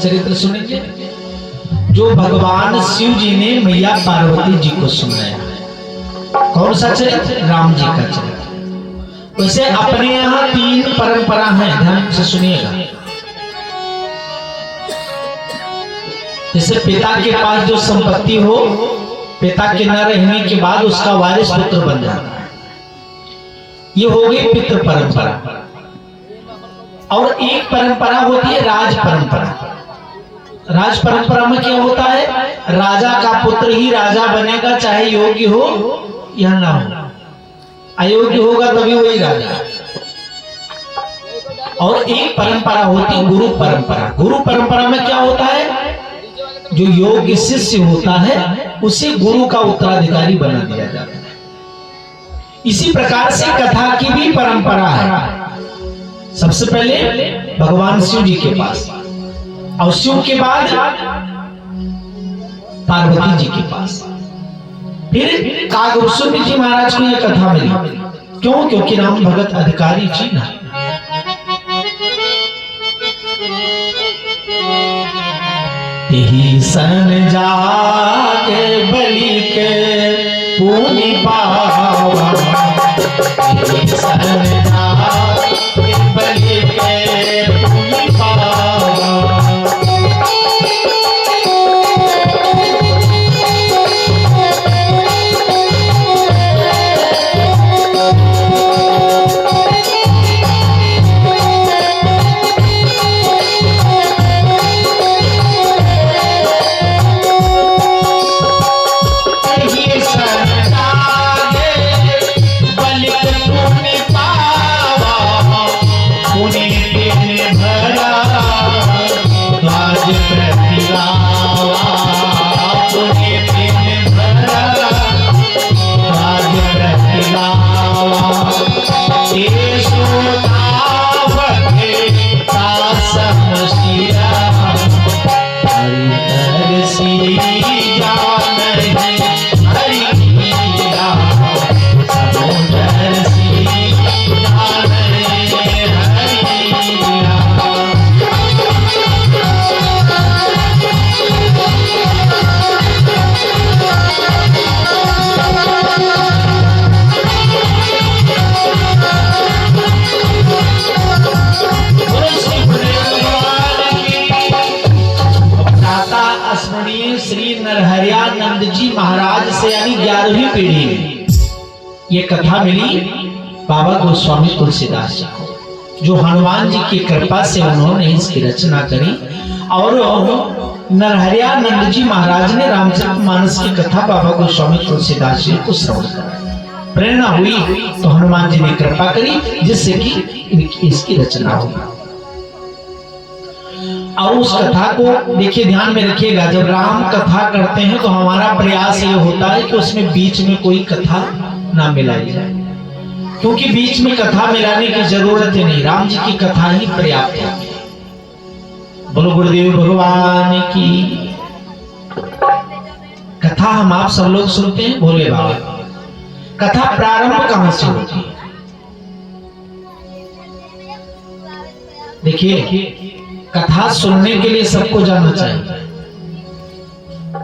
चरित्र सुनेंगे जो भगवान शिव जी ने मैया पार्वती जी को सुनाया। कौन सा चरित्र? राम जी का चरित्र। वैसे अपने यहाँ 3 परंपरा है, ध्यान से सुनिएगा। जैसे पिता के पास जो संपत्ति हो, पिता के न रहने के बाद उसका वारिस पुत्र बन जाता है, ये हो गई पितृ परंपरा। और एक परंपरा होती है राज परंपरा। राज परंपरा में क्या होता है? राजा का पुत्र ही राजा बनेगा, चाहे योग्य हो या ना हो। अयोग्य होगा तभी वही राजा। और एक परंपरा होती है गुरु परंपरा। गुरु परंपरा में क्या होता है? जो योग्य शिष्य होता है उसे गुरु का उत्तराधिकारी बना दिया जाता है। इसी प्रकार से कथा की भी परंपरा है। सबसे पहले भगवान शिव जी के पास, और शिव के बाद पार्वती जी के पास, फिर कागभूषण जी महाराज को यह कथा मिली। क्यों? क्योंकि राम भगत अधिकारी जी ना। यही सन जाके बलि के पुनि पावा, यही सन जाके बलि के पुनि पावा। श्री नरहरियानंद जी महाराज से यानी 11वीं पीढ़ी में ये कथा मिली बाबा गोस्वामी तुलसीदास जी को, जो हनुमान जी की कृपा से उन्होंने इसकी रचना करी। और नरहरियानंद जी महाराज ने रामचरितमानस की कथा बाबा गोस्वामी तुलसीदास जी को श्रवण कराई। प्रेरणा हुई तो हनुमान जी ने कृपा करी, जिससे कि इसकी रचना हुई। और उस कथा को देखिए, ध्यान में रखिएगा, जब राम कथा करते हैं तो हमारा प्रयास ये होता है कि उसमें बीच में कोई कथा ना मिलाई जाए, क्योंकि बीच में कथा मिलाने की जरूरत ही नहीं, राम जी की कथा ही पर्याप्त है। बोलो गुरुदेव भगवान की। कथा हम आप सब लोग सुनते हैं भोले बाबा। कथा प्रारंभ कहां से होती है? देखिए, कथा सुनने के लिए सबको जाना चाहिए।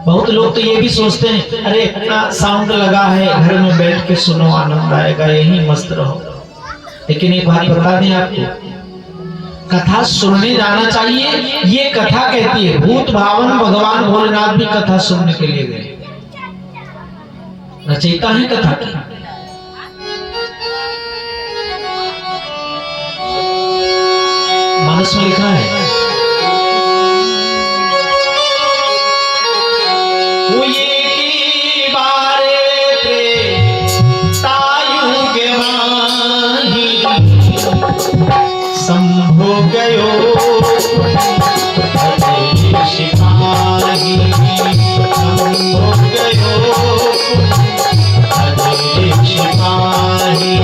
बहुत लोग तो ये भी सोचते हैं, अरे इतना साउंड लगा है, घर में बैठ के सुनो, आनंद आएगा, यही मस्त रहो। लेकिन एक बात बता दें आपको, कथा सुनने जाना चाहिए। ये कथा कहती है, भूत भावन भगवान भोलेनाथ भी कथा सुनने के लिए गए, रचयिता है कथा की। मानस में लिखा है, वो ये की बारे थे तायु के माही, संभो गयो शिकारी, संभो गयो शिकारी।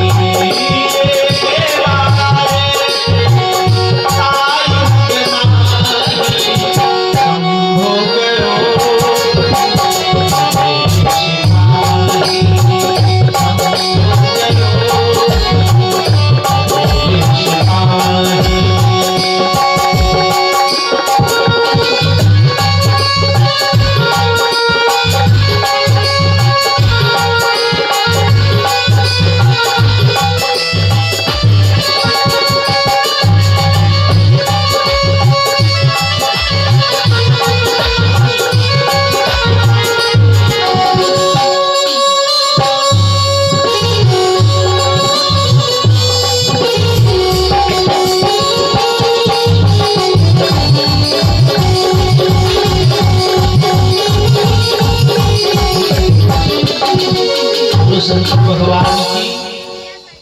शंकर भगवान की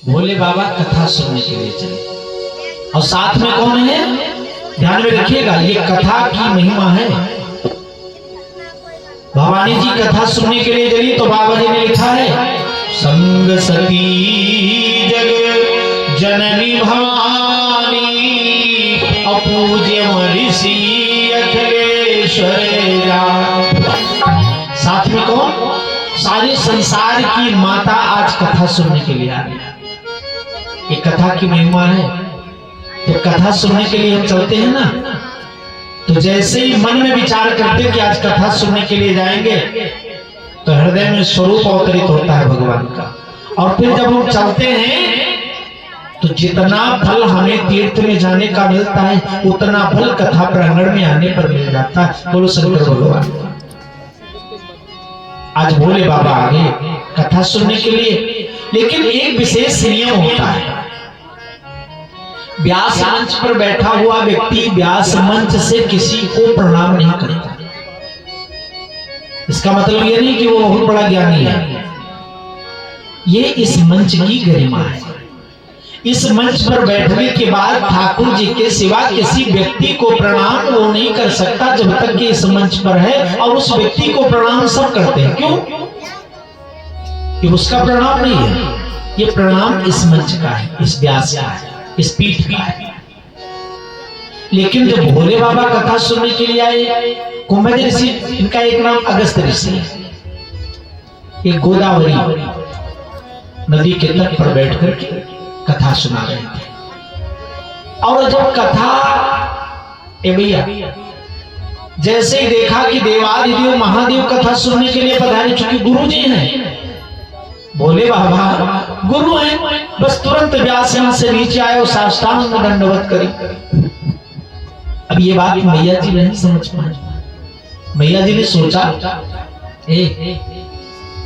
भोले बाबा कथा सुनने के लिए चले। और साथ में कौन है, ध्यान में रखिएगा, ये कथा की महिमा है। भवानी जी कथा सुनने के लिए चली तो बाबा जी ने लिखा है, संग सती जग जननी भवानी अपूज्य ऋषि अखिलेश्वर। साथ में कौन, सारे संसार की माता आज कथा सुनने के लिए आ रही। ये कथा की महिमा है। तो कथा सुनने के लिए हम चलते हैं ना, तो जैसे ही मन में विचार करते कि आज कथा सुनने के लिए जाएंगे तो हृदय में स्वरूप अवतरित होता है भगवान का। और फिर जब हम चलते हैं तो जितना फल हमें तीर्थ में जाने का मिलता है उतना फल कथा प्रांगण में आने पर मिल जाता है। बोलो शंकर भगवान। आज भोले बाबा आ गए कथा सुनने के लिए, लेकिन एक विशेष नियम होता है। व्यास मंच पर बैठा हुआ व्यक्ति व्यास मंच से किसी को प्रणाम नहीं करता। इसका मतलब यह नहीं कि वो बहुत बड़ा ज्ञानी है, ये इस मंच की गरिमा है। इस मंच पर बैठने के बाद ठाकुर जी के सिवा किसी व्यक्ति को प्रणाम वो नहीं कर सकता जब तक कि इस मंच पर है। और उस व्यक्ति को प्रणाम सब करते हैं, क्यों? ये उसका प्रणाम नहीं है, ये प्रणाम इस मंच का है, इस व्यास का है, इस पीठ का है। लेकिन जब भोले बाबा कथा सुनने के लिए आए, कुंभज ऋषि, इनका एक नाम अगस्त ऋषि है, एक गोदावरी नदी के तट पर बैठकर कथा सुना रहे थे। और जब कथा भैया जैसे ही देखा कि देवादिदेव महादेव कथा सुनने के लिए पधारे, चूंकि गुरु जी हैं, भोले बाबा गुरु हैं, बस तुरंत व्यास से नीचे आए और साष्टांग दंडवत करी। अब ये बात मैया जी नहीं समझ पाए। मैया जी ने सोचा,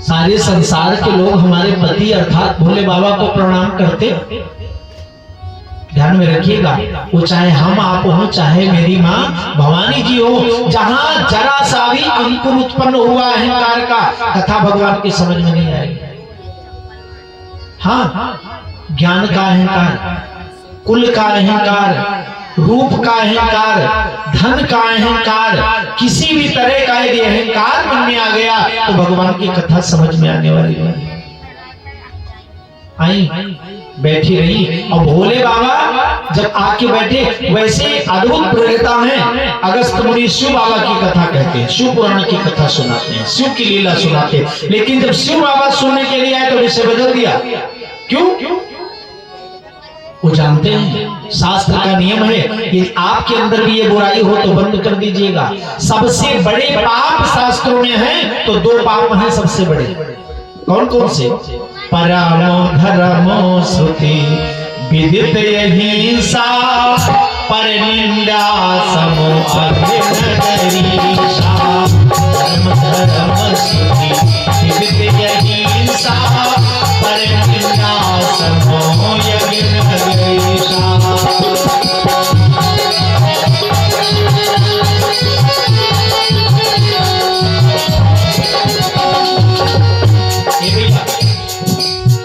सारे संसार के लोग हमारे पति अर्थात भोले बाबा को प्रणाम करते, ध्यान में रखिएगा, वो चाहे हम आप हो, चाहे मेरी माँ भवानी जी हो, जहां जरा सा भी अंकुर उत्पन्न हुआ अहंकार का, कथा भगवान की समझ में नहीं आएगी। हाँ, ज्ञान का अहंकार, कुल का अहंकार, रूप का अहंकार, धन का अहंकार, किसी भी तरह का यदि अहंकार मन में आ गया तो भगवान की कथा समझ में आने वाली नहीं। आई बैठी रही और भोले बाबा जब आके बैठे, वैसे अद्भुत प्रेरिता है। अगस्त मुनि शिव बाबा की कथा कहते हैं, शिव पुराण की कथा सुनाते हैं, शिव की लीला सुनाते हैं। लेकिन जब शिव बाबा सुनने के लिए आए तो विषय बदल दिया। क्यों? वो जानते हैं शास्त्र का नियम है, यदि आपके अंदर भी ये बुराई हो तो बंद कर दीजिएगा। सबसे बड़े पाप शास्त्रों में है तो दो पाप हैं सबसे बड़े। कौन कौन से? परमो धर्मो श्रुति विदित अहिंसा, परनिंदा समो अभिनदरीशा। परम धर्म श्रुति विदित अहिंसा, परनिंदा समो अभिनदरीशा।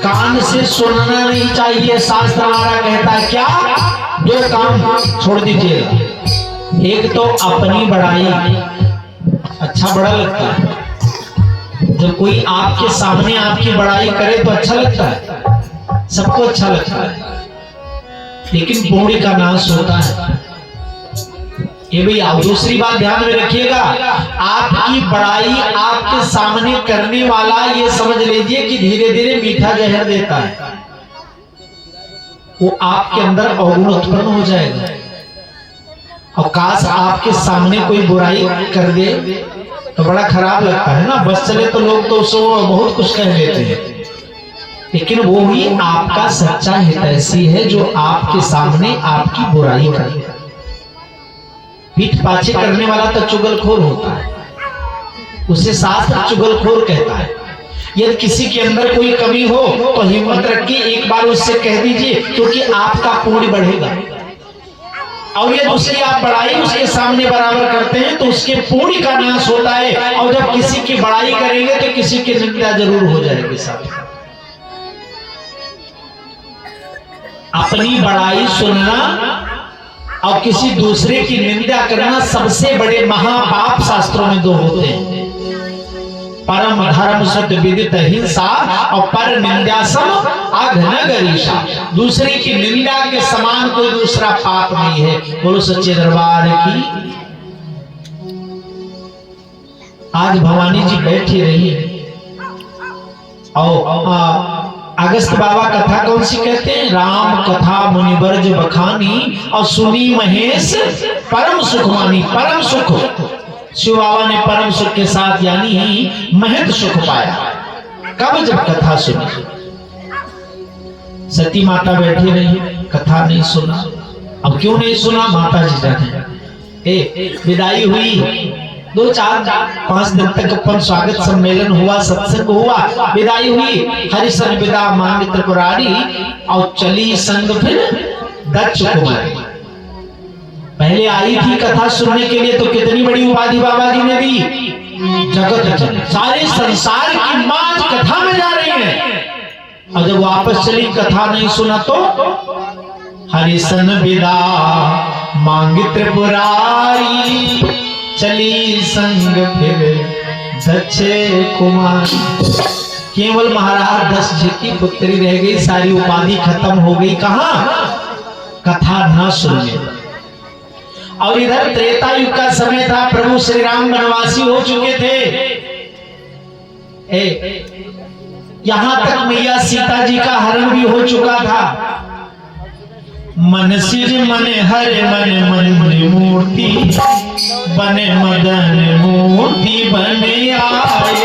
कान से सुनना नहीं चाहिए, शास्त्र हमारा कहता है क्या? दो काम छोड़ दीजिएगा। एक तो अपनी बड़ाई, अच्छा बड़ा लगता है जब कोई आपके सामने आपकी बड़ाई करे तो अच्छा लगता है, सबको अच्छा लगता है, लेकिन पूर्ण का नाश होता है। ये भैया दूसरी बात ध्यान में रखिएगा, आपकी बड़ाई आपके सामने करने वाला ये समझ लीजिए कि धीरे धीरे मीठा जहर देता है, वो आपके अंदर अवगुण उत्पन्न हो जाएगा। और काश आपके सामने कोई बुराई कर दे तो बड़ा खराब लगता है ना, बस चले तो लोग तो उसको बहुत कुछ कह देते हैं, लेकिन वो ही आपका सच्चा हितैषी है जो आपके सामने आपकी बुराई करे। पीठ पाछे करने वाला तो चुगलखोर होता है, उसे शास्त्र चुगलखोर कहता है। यदि किसी के अंदर कोई कमी हो तो हिम्मत रखिए एक बार उससे कह दीजिए, क्योंकि आपका पुण्य बढ़ेगा। और यदि उसकी आप बड़ाई उसके सामने बराबर करते हैं तो उसके पुण्य का नाश होता है। और जब किसी की बड़ाई करेंगे तो किसी की निंदा जरूर हो जाएगी साथ। अपनी बड़ाई सुनना और किसी दूसरे की निंदा करना सबसे बड़े महापाप शास्त्रों में दो होते हैं। परम धर्म शुद्ध विदित हिंसा और पर निंदा सम अघनगरीषा। दूसरे की निंदा के समान कोई दूसरा पाप नहीं है। बोलो सच्चे दरबार की। आज भवानी जी बैठी रही और अगस्त बाबा कथा कौन सी कहते हैं? राम कथा मुनिवर्ज बखानी और सुनी महेश परम सुख मानी। परम सुख शिव बाबा ने परम सुख के साथ यानी महत सुख पाया। कब? जब कथा सुनी। सती माता बैठी रही, कथा नहीं सुना। अब क्यों नहीं सुना? माता जी जाने। विदाई हुई, 2-4-5 दिन तक अपन स्वागत सम्मेलन हुआ, सत्संग हुआ, विदाई हुई। हरिशन विदा मांग त्रिपुरारी और चली संग फिर दक्ष कुमारी। पहले आई थी कथा सुनने के लिए तो कितनी बड़ी उपाधि बाबा जी ने दी, जगत जननी। सारे संसार की मां कथा में जा रही है और जब वापस चली कथा नहीं सुना तो हरिशन विदा मांग त्रिपुरारी चली संग फिर दक्ष कुमारी। केवल महाराज दक्ष जी की पुत्री रह गई, सारी उपाधि खत्म हो गई। कहां? कथा न सुनने। और इधर त्रेता युग का समय था, प्रभु श्री राम वनवासी हो चुके थे। यहां तक मैया सीता जी का हरण भी हो चुका था। मन सिर मन हरे मन मन मूर्ति बने मदन मूर्ति बने आए।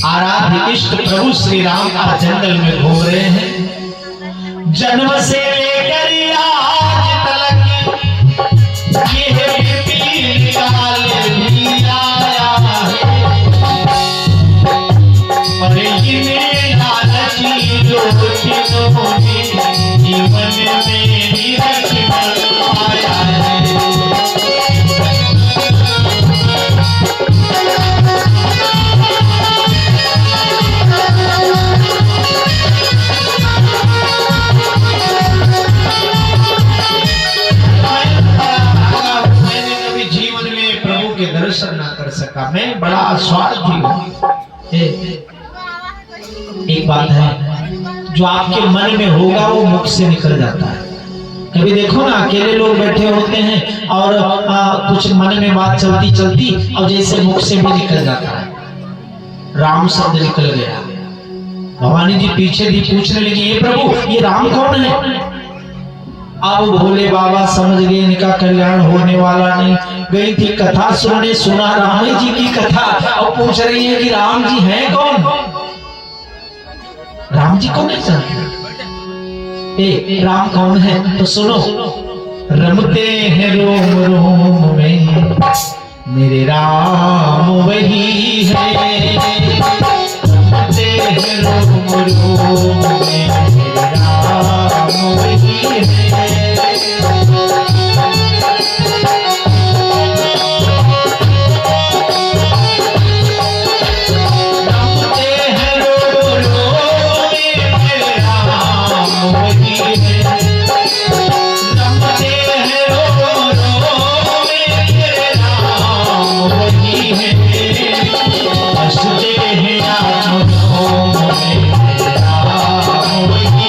आराध्य इष्ट प्रभु श्री राम का जंगल में घूम रहे हैं। जन्म से लेकर आज तक ये पीर काल भी आया है और इन्हें लालची लोग जिन्होंने जीवन में निरख आया है। दर्शन ना कर सका, मैं बड़ा स्वार्थी हूं। एक बात है, जो आपके मन में होगा वो मुख से निकल जाता है। कभी देखो ना, अकेले लोग बैठे होते हैं और कुछ मन में बात चलती चलती और जैसे मुख से भी निकल जाता है। राम शब्द निकल गया। भवानी जी पीछे भी पूछने लगी, ये प्रभु ये राम कौन है? अब भोले बाबा समझ गए इनका कल्याण होने वाला नहीं। गई थी कथा सुनने, सुना राम जी की कथा और पूछ रही है कि राम जी हैं कौन? राम जी को नहीं जानते। राम कौन है तो सुनो। रमते हैं रोम रोम में मेरे राम वही है। रमते हैं रोम रोम में मेरे राम वही है। हंसते हैं आप में राम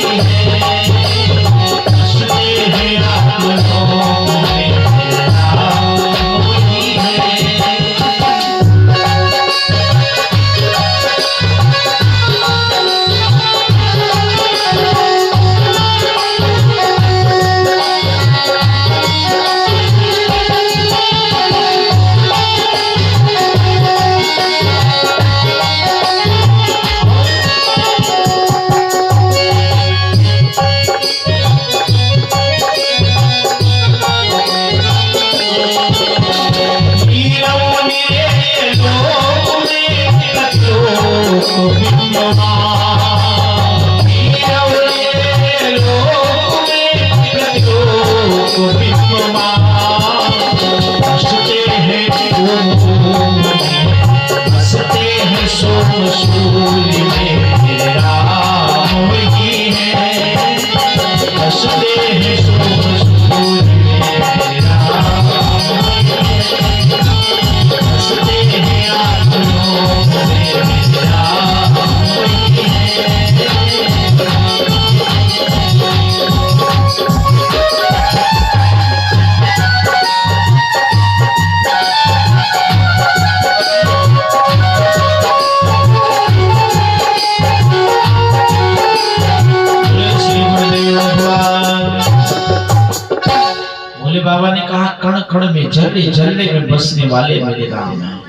बाबा ने कहा कण कण में जल्ले जल्ले में बसने वाले मेरे राम हैं।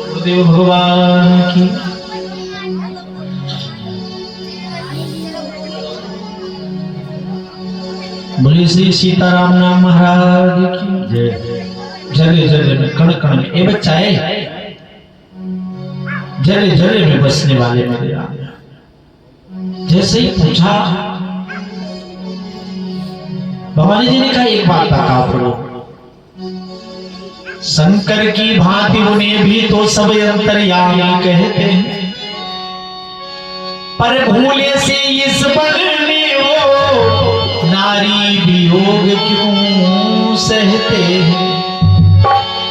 गुरुदेव भगवान की बोले श्री सीताराम नाम महाराज की जय। जले जले में कण कण में ए बच्चा है, जले जले में बसने वाले मेरे राम। जैसे ही पूछा भवानी जी ने कहा एक बात बताओ प्रभु, शंकर की भांति उन्हें भी तो सब अंतर्यामी कहते हैं, पर भूले से इस बनने वो नारी वियोग क्यों सहते हैं।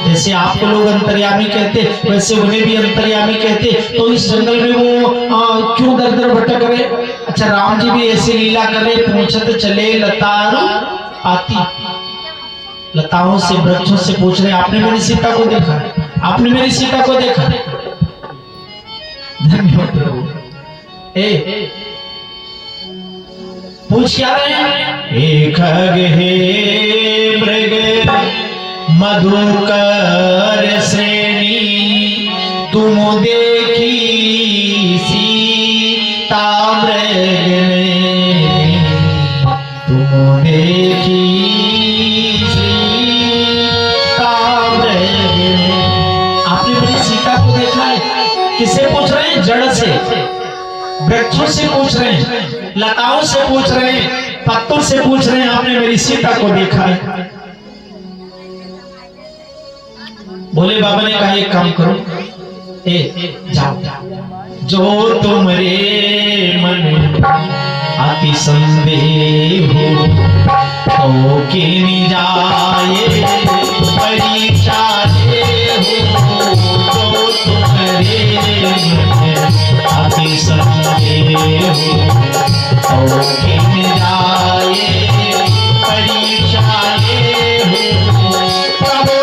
जैसे आपको लोग अंतर्यामी कहते वैसे उन्हें भी अंतर्यामी कहते, तो इस जंगल में वो क्यों दर दर भटक रहे। अच्छा राम जी भी ऐसी लीला करे, पूछत चले लतार आती, लताओं से वृक्षों से पूछ रहे आपने मेरी सीता को देखा, आपने मेरी सीता को देखा। धन्यवाद प्रभु। पूछ क्या रहे हैं, एक हे मृग मधुकर श्रेणी तुम देखी सीता मृग में, तुम देखी सीता मृग में। आपने मेरी सीता को देखा है? किससे पूछ रहे हैं? जड़ से, वृक्षों से पूछ रहे हैं, लताओं से पूछ रहे हैं, पत्तों से पूछ रहे हैं आपने मेरी सीता को देखा है? बोले बाबा ने कहा एक काम करो, जाओ जो तुमरे मन अति संदेह हो तो किन जाए परीक्षा हो, जो तुमरे मन अति संदेह हो तो किन जाए परीक्षा हो। प्रभु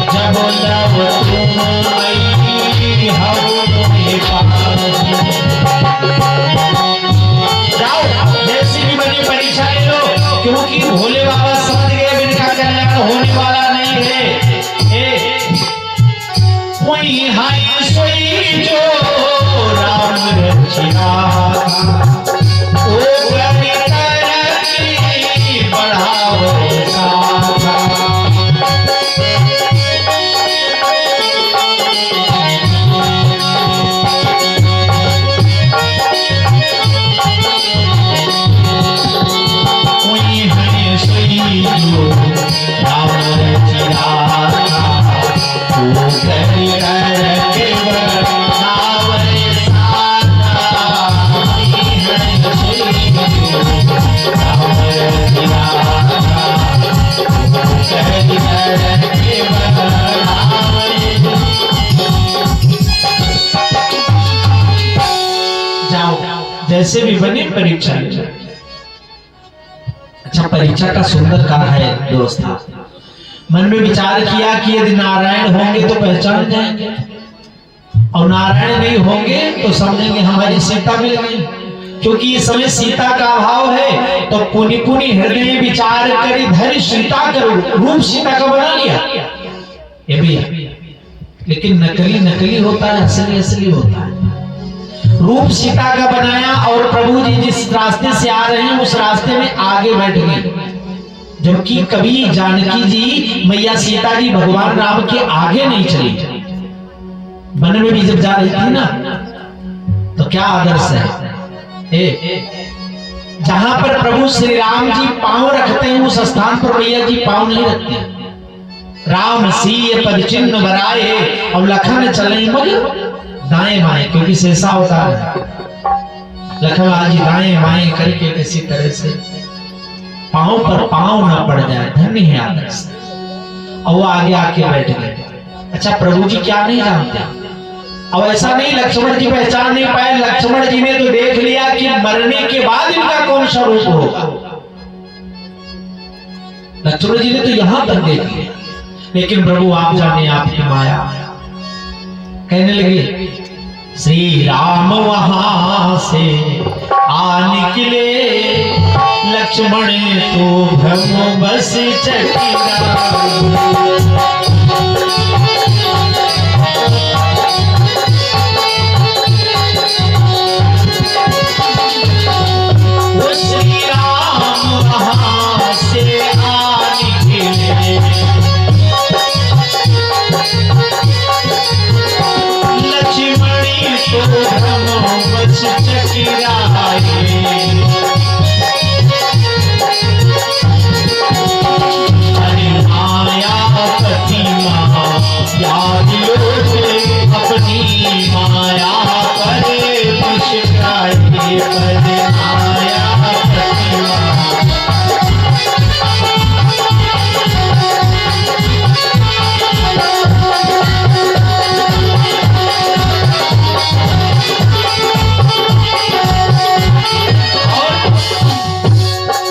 जब लव तुम जाओ जैसी भी बनी परीक्षा ले लो, क्योंकि भोले बाबा समझ गए इनका कल्याण होने वाला नहीं है। कोई हाय सोई जो राम रचिया ओ बढ़ाओ जैसे भी बने परीक्षा ले। अच्छा परीक्षा का सुंदर काल है दोस्त, मन में विचार किया कि यदि नारायण होंगे तो पहचान जाएंगे, और नारायण नहीं होंगे तो समझेंगे हमारी सीता मिल गई। क्योंकि इस समय सीता का अभाव है, तो पुनि पुनि हृदय विचार करी धरि सीता करो, रूप सीता का बना लिया ये भी है। लेकिन नकली नकली होता है, असली असली होता है। रूप सीता का बनाया और प्रभु जी जिस रास्ते से आ रहे हैं उस रास्ते में आगे बैठ गए, जबकि कभी जानकी जी मैया सीता जी भगवान राम के आगे नहीं चली। वन में भी जब जा रही थी ना, तो क्या आदर्श है, जहां पर प्रभु श्री राम जी पांव रखते हैं उस स्थान पर मैया जी पांव नहीं रखते। राम सीय पद चिन्ह बनाए और लखन चले मगर दाएं बाएं, क्योंकि शेषा होता है। लखन जी दाएं बाएं करके किसी तरह से पांव पर पांव ना पड़ जाए, धन्य है आदर्श। और वो आगे आके बैठ गए। अच्छा प्रभु जी क्या नहीं जानते, और ऐसा नहीं लक्ष्मण जी पहचान नहीं पाए। लक्ष्मण जी ने तो देख लिया कि मरने के बाद इनका कौन सा रूप होगा। लक्ष्मण जी ने तो यहां तक देख लिया, लेकिन प्रभु आप जाने आपकी माया। कहने लगे श्री राम वहां से आ निकले, लक्ष्मण तो भ्रम बस चकिया। वो श्री राम वहां से आ निकले, लक्ष्मणी तो भ्रम बस चकिराए। अपनी माया करे मुस्काए, पर माया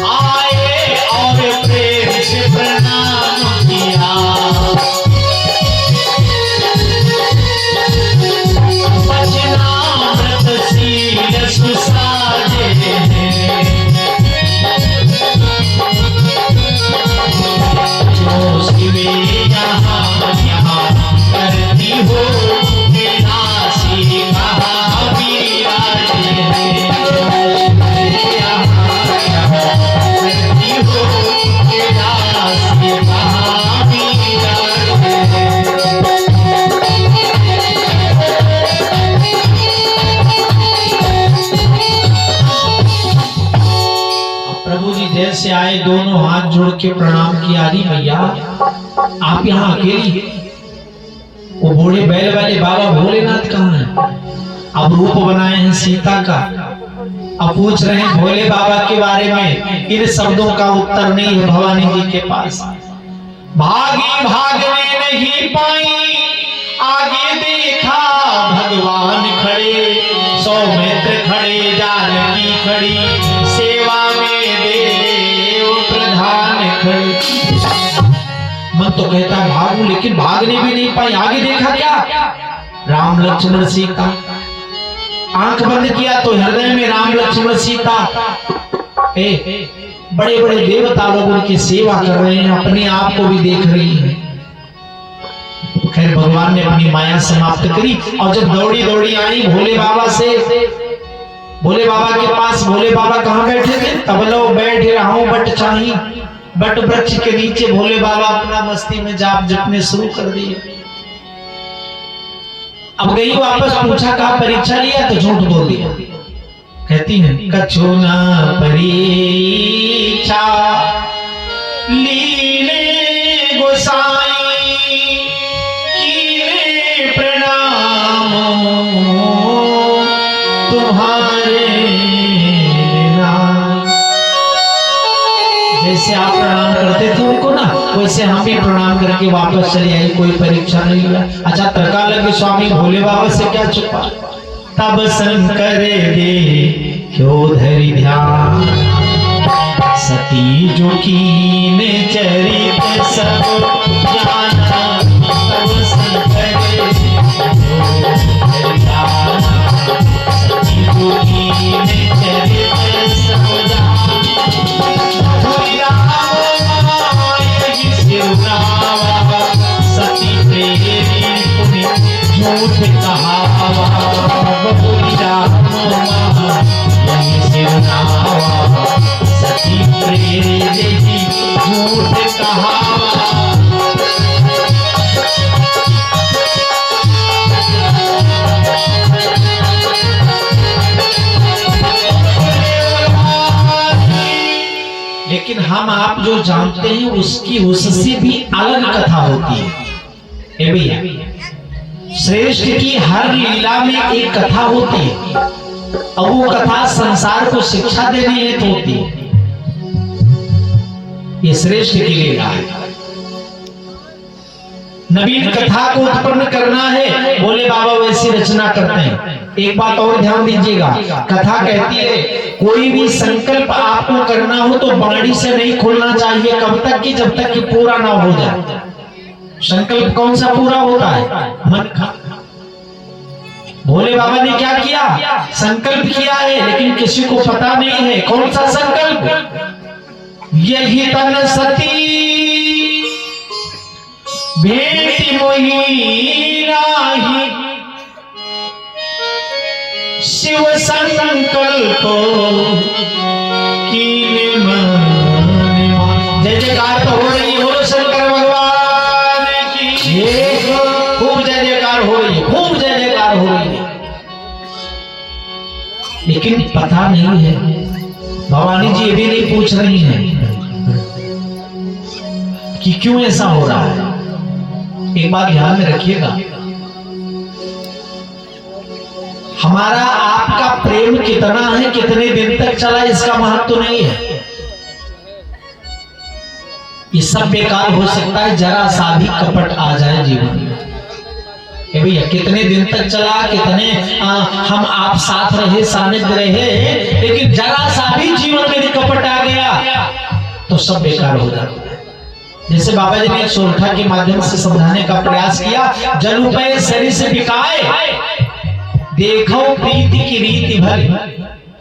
आए और प्रेम से प्रणाम किया। सुसाजे जो शिवे यहाँ यहाँ करती हो विनाशी महावीर करती हो विनाशी महावीर। प्रभु जी जैसे आए दोनों हाथ जोड़ के प्रणाम किया। अरे भैया आप यहाँ अकेली है? वो बूढ़े बैल वाले बाबा भोलेनाथ कहाँ हैं? अब रूप बनाए हैं सीता का, अब पूछ रहे हैं भोले बाबा के बारे में। इन शब्दों का उत्तर नहीं है भवानी जी के पास। भागी भागने नहीं पाई, आगे देखा भगवान खड़े, सौमित्र खड़े, जानकी खड़ी, सेवा में देव प्रधान खड़े। मन तो कहता है भागू, लेकिन भागने भी नहीं पाई। आगे देखा क्या? राम लक्ष्मण सीता। आंख बंद किया तो हृदय में राम लक्ष्मण सीता। बड़े बड़े देवता लोग उनकी सेवा कर रहे हैं, अपने आप को भी देख रही हैं। खैर भगवान ने अपनी माया समाप्त करी और जब दौड़ी दौड़ी आई भोले बाबा से, भोले बाबा के पास। भोले बाबा कहाँ बैठे थे? तबलो बैठ रहा हूं बट चाही। बट वृक्ष के नीचे भोले बाबा अपना मस्ती में जाप जपने शुरू कर दिए। अब गई वापस, पूछा कहा परीक्षा लिया? तो झूठ बोल दिया। कहती है कछु ना परीक्षा लीले गोसाई, कीले प्रणाम तुम्हारे नाम। जैसे आप प्रणाम करते थे उनको ना, वैसे हम भी प्रणाम करके वापस चले आए। कोई परीक्षा नहीं हुआ। अच्छा तर्का लगे स्वामी भोले बाबा से क्या छुपा? तब शंकर दे क्यों धरि ध्यान, सती जो कीने चरित सब जाना। तब शंकर दे क्यों धरि ध्यान, सती जो कीने चरित सब जाना। सती प्रेमी झूठ कहावा, सती प्रेमी झूठ कहावा। लेकिन हम आप जो जानते हैं उसकी उससे भी अलग कथा होती है। भैया श्रेष्ठ की हर लीला में एक कथा होती है और वो कथा संसार को शिक्षा देने हेतु होती है। ये श्रेष्ठ की लीला है। नवीन कथा को उत्पन्न करना है, भोले बाबा वैसी रचना करते हैं। एक बात और ध्यान दीजिएगा, कथा कहती है कोई भी संकल्प आपको करना हो तो बाणी से नहीं खुलना चाहिए। कब तक कि जब तक कि पूरा ना हो जाए। संकल्प कौन सा पूरा होता है? मन का। भोले बाबा ने क्या किया? संकल्प किया है, लेकिन किसी को पता नहीं है कौन सा संकल्प। यही तन सती बेटी मोही राही, शिव संकल्प की जय जयकार तो हो रही हो शंकर भगवान की, खूब जय जयकार हो रही है, खूब जय जयकार हो रही है। लेकिन पता नहीं है, भवानी जी ये भी नहीं पूछ रही हैं कि क्यों ऐसा हो रहा है। एक बात ध्यान में रखिएगा, हमारा आपका प्रेम कितना है, कितने दिन तक चला, इसका महत्व नहीं है। ये सब बेकार हो सकता है जरा सा भी कपट आ जाए जीवन में। भैया कितने दिन तक चला, कितने हम आप साथ रहे, सानिध्य रहे, लेकिन जरा सा भी जीवन में कपट आ गया तो सब बेकार हो जाता है। जैसे बाबा जी ने एक सोरठा के माध्यम से समझाने का प्रयास किया, जनु पे शरीर से बिकाए, देखो प्रीति की रीति भरी,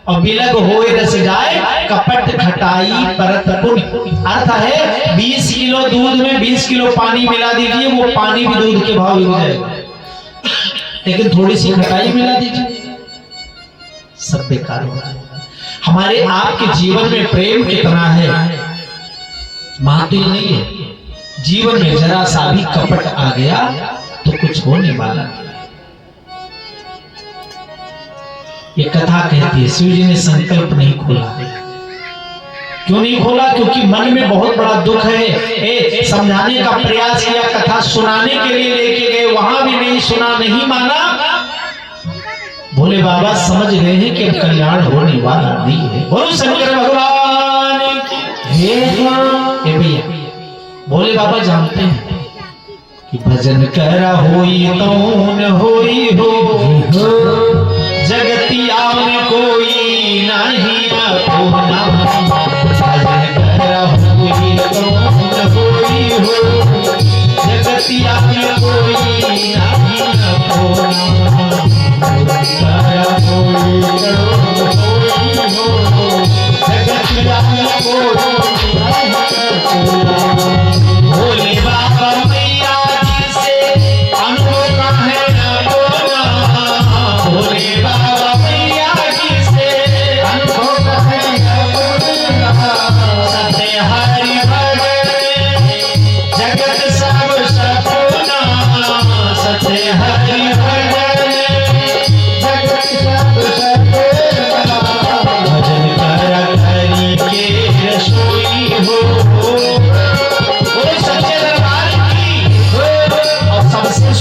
और बिलग होए रस जाए, कपट खटाई परत पुन। अर्थ है 20 किलो दूध में 20 किलो पानी मिला दीजिए, वो पानी भी दूध के भाव मिल जाएगा, लेकिन थोड़ी सी खटाई मिला दीजिए, सब बेकार हो जाएगा। हमारे आपके जीवन में प्रेम कितना है, महत्व ही नहीं है। जीवन में जरा सा भी कपट आ गया तो कुछ होने वाला नहीं। ये कथा कहती है शिव जी ने संकल्प नहीं खोला। क्यों नहीं खोला? क्योंकि मन में बहुत बड़ा दुख है। समझाने का प्रयास किया, कथा सुनाने के लिए लेके गए, वहां भी नहीं सुना, नहीं माना। भोले बाबा समझ गए हैं कि कल्याण होने वाला नहीं है। बोलो शंकर भगवान की। भैया भोले बाबा जानते हैं कि भजन करा होई तौन होई हो, जगतिया में कोई नहीं अपना। भजन करा होई तौन होई हो, जगतिया में कोई नहीं अपना। करा होई तौन होई हो, जगतिया में कोई भोले बाबा मैया जी से अनुभव है न बोला। भोले बाबा मैया जी से अनुभव है न बोला। सत्य हरि भजन जगत सब सपना, सत्य हरि भजन जगत सब सपना। भजन कर हरि के रसोई हो,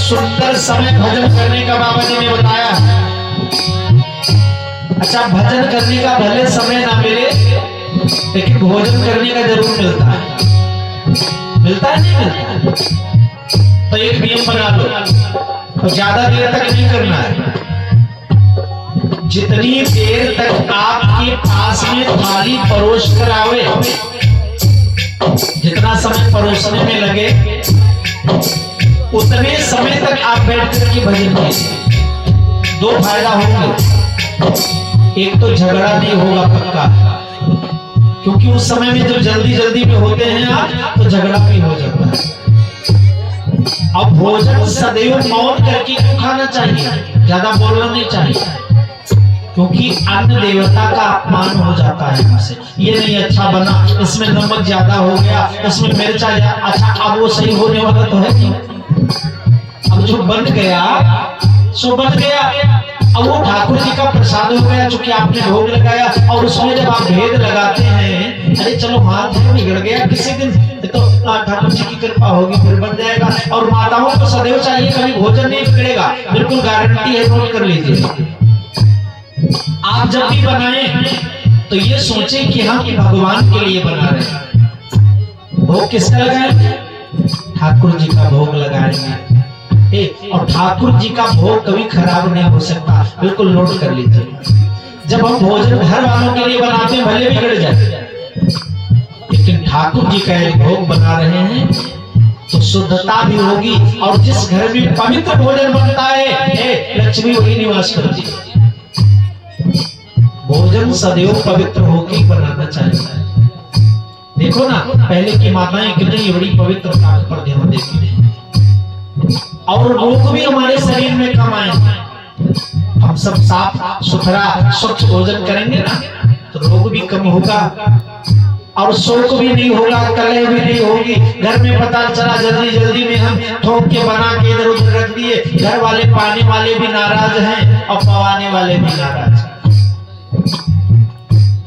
सुंदर समय भजन करने का बाबा जी ने बताया। अच्छा, भजन करने का भले समय ना मिले, लेकिन भोजन करने का जरूर मिलता है। मिलता है नहीं मिलता? तो एक नियम बना लो, तो ज्यादा देर तक नहीं करना है। जितनी देर तक आपके पास में थाली परोस कर आवे, जितना समय परोसने में लगे उतने समय तक आप बैठ करके भजन कीजिए। दो फायदा होंगे। एक तो झगड़ा नहीं होगा पक्का, क्योंकि उस समय में जब जल्दी जल्दी में होते हैं आप, तो झगड़ा भी हो जाता है। अब भोजन सदैव मौन करके खाना चाहिए, ज्यादा बोलना नहीं चाहिए, क्योंकि अन्न देवता का अपमान हो जाता है हमसे। ये नहीं अच्छा बना, इसमें नमक ज्यादा हो गया, इसमें मिर्चा। अच्छा, अब वो सही होने वाला तो है नहीं। अब जो बन गया सो बन गया। अब वो ठाकुर जी का प्रसाद हो गया, चूंकि आपने भोग लगाया, और उसमें जब आप भेद लगाते हैं, अरे चलो हाथ बिगड़ गया, किसी दिन तो ठाकुर जी की कृपा होगी, फिर बन जाएगा। और माताओं को सदैव चाहिए कभी भोजन नहीं बिगड़ेगा, बिल्कुल गारंटी है, नोट कर लीजिए। आप जब भी बनाएं तो ये सोचें कि हम भगवान के लिए बना रहे हैं। भोग किसका लगाएंगे? ठाकुर जी का भोग लगाएंगे। और ठाकुर जी का भोग कभी खराब नहीं हो सकता, बिल्कुल नोट कर लीजिए। जब हम भोजन घर वालों के लिए बनाते हैं, भले बिगड़ जाए, लेकिन ठाकुर जी का एक भोग बना रहे हैं तो शुद्धता भी होगी, और जिस घर में पवित्र भोजन बनता है लक्ष्मी वही निवास करती है। भोजन सदैव पवित्र होकर बनाना चाहिए। देखो ना, पहले की माताएं कितनी बड़ी पवित्रता पर ध्यान देती थी, और रोग भी हमारे शरीर में कम आए। हम सब साफ सुथरा स्वच्छ भोजन करेंगे ना तो रोग भी कम होगा, और शोक भी नहीं होगा, कलह भी नहीं होगी। घर में पता चला जल्दी जल्दी में हम ठोक के बना के इधर उधर रख दिए, घर वाले पाने वाले भी नाराज हैं और पवाने वाले भी नाराज हैं।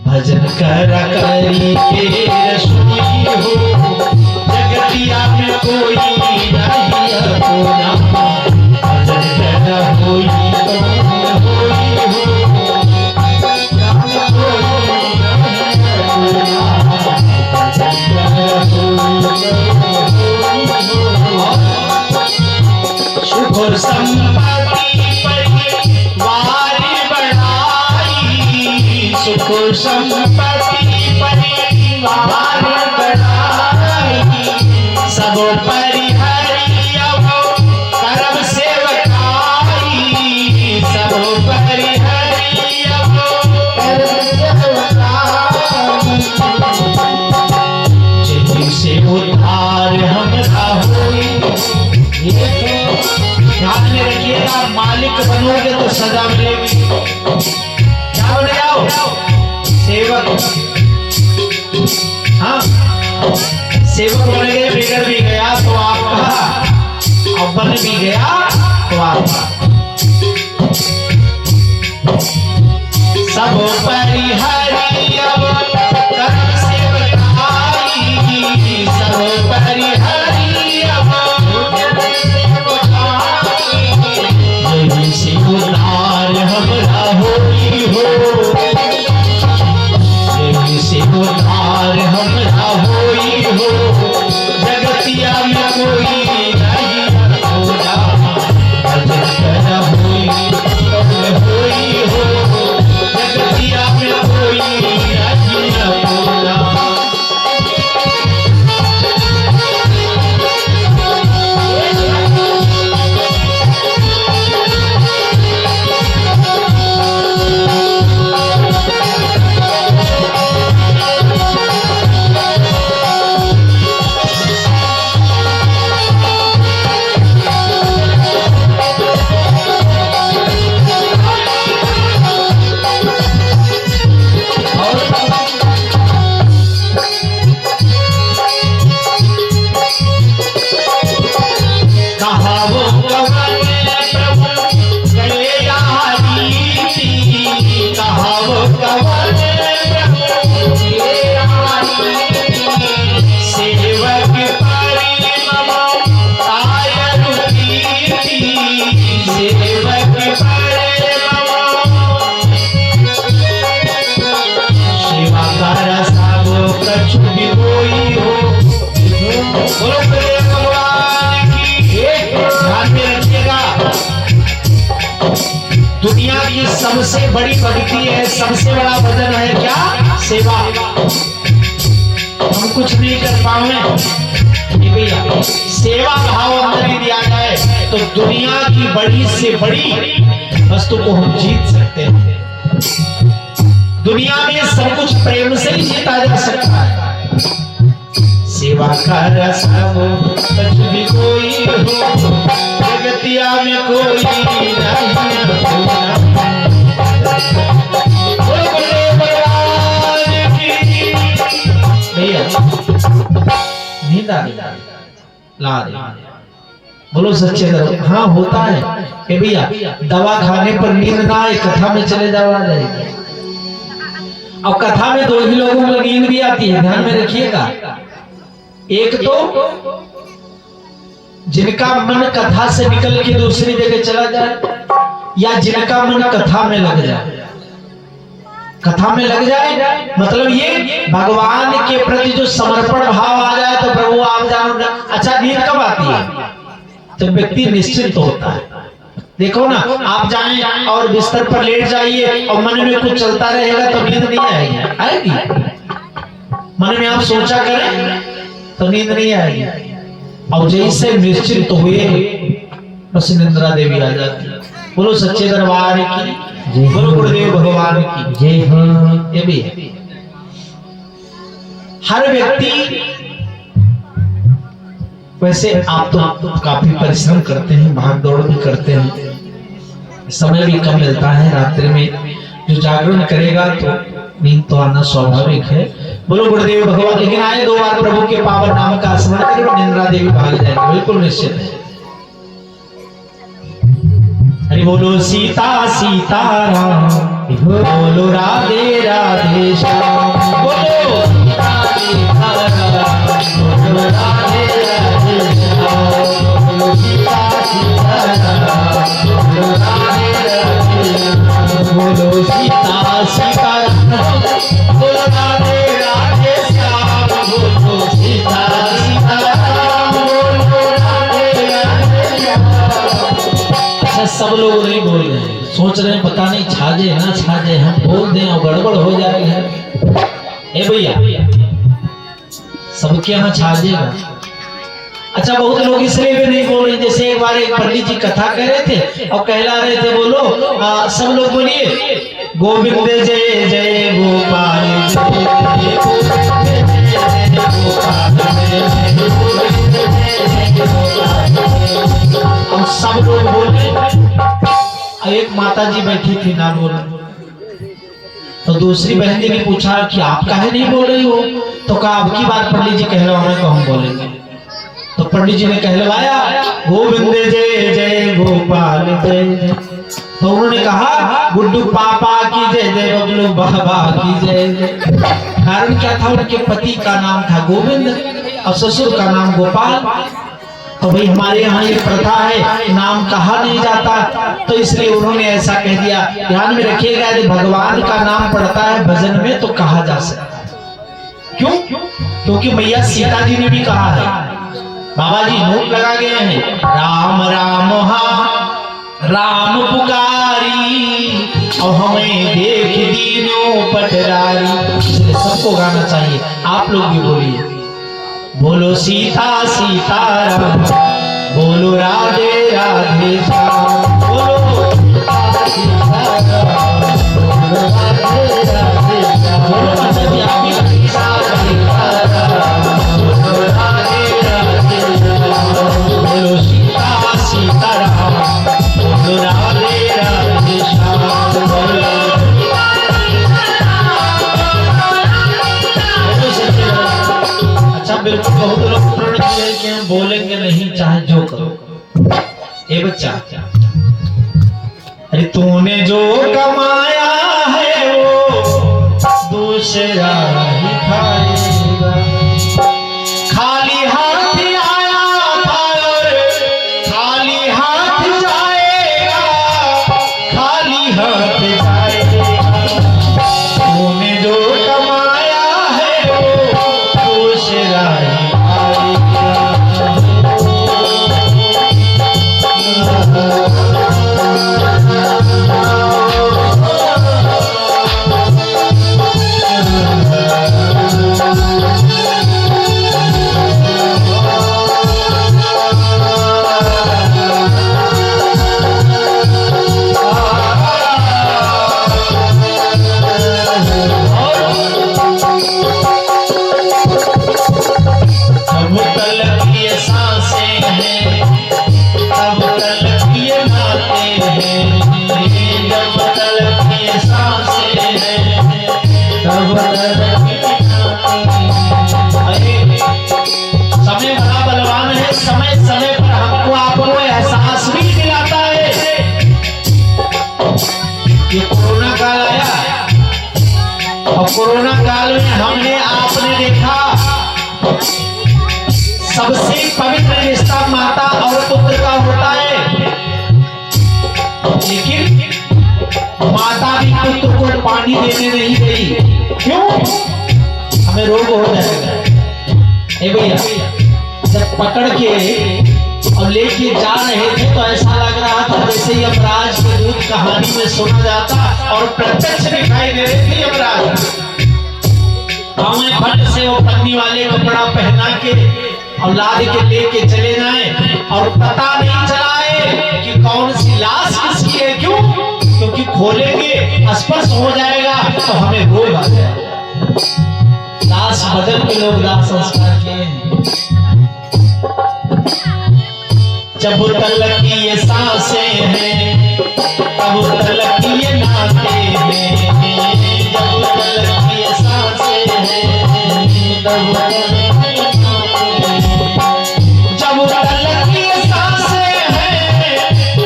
भजन करा करी के रसूली हो, जगतिया में कोई नहीं अपना। भजन करा कोई सुख संपत्ति परिवार बढ़ाई, सुख संपत्ति परिवार बढ़ाई, सब परिहरी अब कर्म सेवकाई, सब परिहरी अब कर्म सेवकाई, जिनसे उद्धार हमरा होई। ध्यान में रखिएगा, मालिक बनोगे तो सजा मिलेगी। क्या बन जाओ? सेवक। हाँ, सेवक बन गए, बिगड़ भी गया तो आपका, और बन भी गया तो आपका। सब परिहरी अब कर्म सेवकाई, सब परिहरी अब से उद्धार हमरा होई हो, से उद्धार हमरा होई हो, जगतिया में कोई नहीं होगा। भजन करा होई हो, जगतिया में कोई नहीं होगा। दुनिया की सबसे बड़ी भक्ति है, सबसे बड़ा भजन है क्या? सेवा। हम कुछ नहीं कर पाए भैया, सेवा भाव अंदर ही दिया जाए तो दुनिया की बड़ी से बड़ी वस्तु को हम जीत सकते हैं। दुनिया में सब कुछ प्रेम से ही जीता जा सकता है। सेवा का रस कुछ भी कोई हो, जगतिया में कोई नहीं भैया। नींद आ ला बोलो सच्चे दर। हाँ होता है भैया, दवा खाने पर नींद ना आए, कथा में चले जाओ आ जाएगी। और कथा में दो ही लोगों को नींद भी आती है, ध्यान में रखिएगा। एक तो जिनका मन कथा से निकल के दूसरी जगह चला जाए, या जिनका मन कथा में लग जाए। कथा में लग जाए मतलब ये भगवान के प्रति जो समर्पण भाव आ जाए तो प्रभु आप जानो। अच्छा, नींद कब आती है? तो व्यक्ति निश्चिंत होता है। देखो ना, आप जाएं और बिस्तर पर लेट जाइए और मन में कुछ चलता रहेगा तो नींद नहीं आएगी। आएगी? मन में आप सोचा करें तो नींद नहीं आएगी। और जैसे निश्चित हुए बस निंद्रा देवी आ जाती। बोलो सच्चे दरबार की, बोलो गुरुदेव भगवान की जय हो। ये भी है, हर व्यक्ति वैसे आप तो काफी परिश्रम करते हैं, भाग दौड़ भी करते हैं, समय भी कम मिलता है रात्रि में। जो जागरण करेगा तो नींद तो आना स्वाभाविक है। बोलो गुरुदेव भगवान। लेकिन आए 2 बार प्रभु के पावन नाम का स्मरण करें, निंद्रा देवी भाग जाएगी, बिल्कुल निश्चित है। अरे बोलो सीता सीताराम, बोलो राधे राधे श्याम, बोलो सीता सीताराम, बोलो राधे राधे श्याम, बोलो सीता सीताराम, बोलो राधे राधे श्याम, बोलो सीता सीताराम, बोलो राधे राधे श्याम, बोलो सीता सीताराम, बोलो राधे राधे श्याम। सब लोग नहीं बोल रहे, सोच रहे हैं पता नहीं छाजे ना छाजे, हम बोल दें और गड़बड़ हो जाएगा। ए भैया, सबके यहाँ छाजेगा। अच्छा, बहुत लोग इसलिए भी नहीं बोल रहे, जैसे एक बार एक पंडित जी कथा कह रहे थे और कहला रहे थे, बोलो सब लोग बोलिए गोविंद जय जय गोपाल जय और सब लोग बोले। एक माता जी बैठी थी ना बोल, तो दूसरी बहन जी ने पूछा कि आप काहे नहीं बोल रही हो? तो कहा अब की बार पंडित जी कहलवाएं तो हम बोलेंगे। तो पंडित जी ने कहलवाया गोविंद जय जय गोपाल जय जय। तो उन्होंने कहा गुड्डू पापा की जय जय, बबलू बाबा की जय जय। कारण क्या था? उनके पति का नाम था गोविंद और ससुर का नाम गोपाल। तो भाई हमारे यहाँ ये प्रथा है, नाम कहा नहीं जाता, तो इसलिए उन्होंने ऐसा कह दिया। ध्यान में रखिएगा, यदि भगवान का नाम पड़ता है भजन में तो कहा जा सकता है। क्यों? क्योंकि मैया सीता जी ने भी कहा है, बाबा जी नोट लगा गए हैं, राम राम हाँ राम पुकारी और हमें देख दीनों पटरारी। इसलिए सबको गाना चाहिए। आप लोग भी बोलिए, बोलो सीता सीताराम, बोलो राधे राधे श्याम, बोलो सीता सीताराम, बोलो राधे राधे श्याम, बोलो सीता सीताराम, बोलो राधे राधे श्याम, बोलो सीता सीताराम, बोलो राधे राधे श्याम, बोलो। अच्छा, बिल्कुल बहुत लोग प्रण किए कि हम बोलेंगे नहीं चाहे जो करो। ए बच्चा, अरे तूने जो कमाया है वो दूसरा ही खाएगा। खाली हाथ आया था और खाली हाथ जाएगा, खाली हाथ जाएगा। तूने जो कमाया है वो दूसरा ही खाएगा। समय बड़ा बलवान है, समय समय पर हमको आपको एहसास भी दिलाता है। ये कोरोना काल आया और कोरोना काल में हमने आपने देखा सबसे पवित्र रिश्ता माता और पुत्र का होता है, लेकिन माता भी पुत्र को पानी देने नहीं गई। क्यों? हमें रोग हो जाएगा। ए भैया, जब पकड़ के और लेके जा रहे थे तो ऐसा लग रहा था जैसे यमराज के दूत कहानी में सुना जाता और प्रत्यक्ष दिखाई दे रहे थे यमराज। गाँव में फट से वो पन्नी वाले कपड़ा पहना के औलाद के लेके चले जाएं और पता नहीं चलाए कि कौन सी लाश किसकी है। क्यों? क्योंकि खोलेंगे स्पर्श हो जाएगा तो हमें रोग आ जाएगा। लाश बदल के लोग दाह संस्कार किए हैं। जब तलक की ये सांसें हैं तब तलक की ये नाते हैं। जब तलक की ये सांसें हैं तब तलक की ये नाते हैं। जब तलक की ये सांसें हैं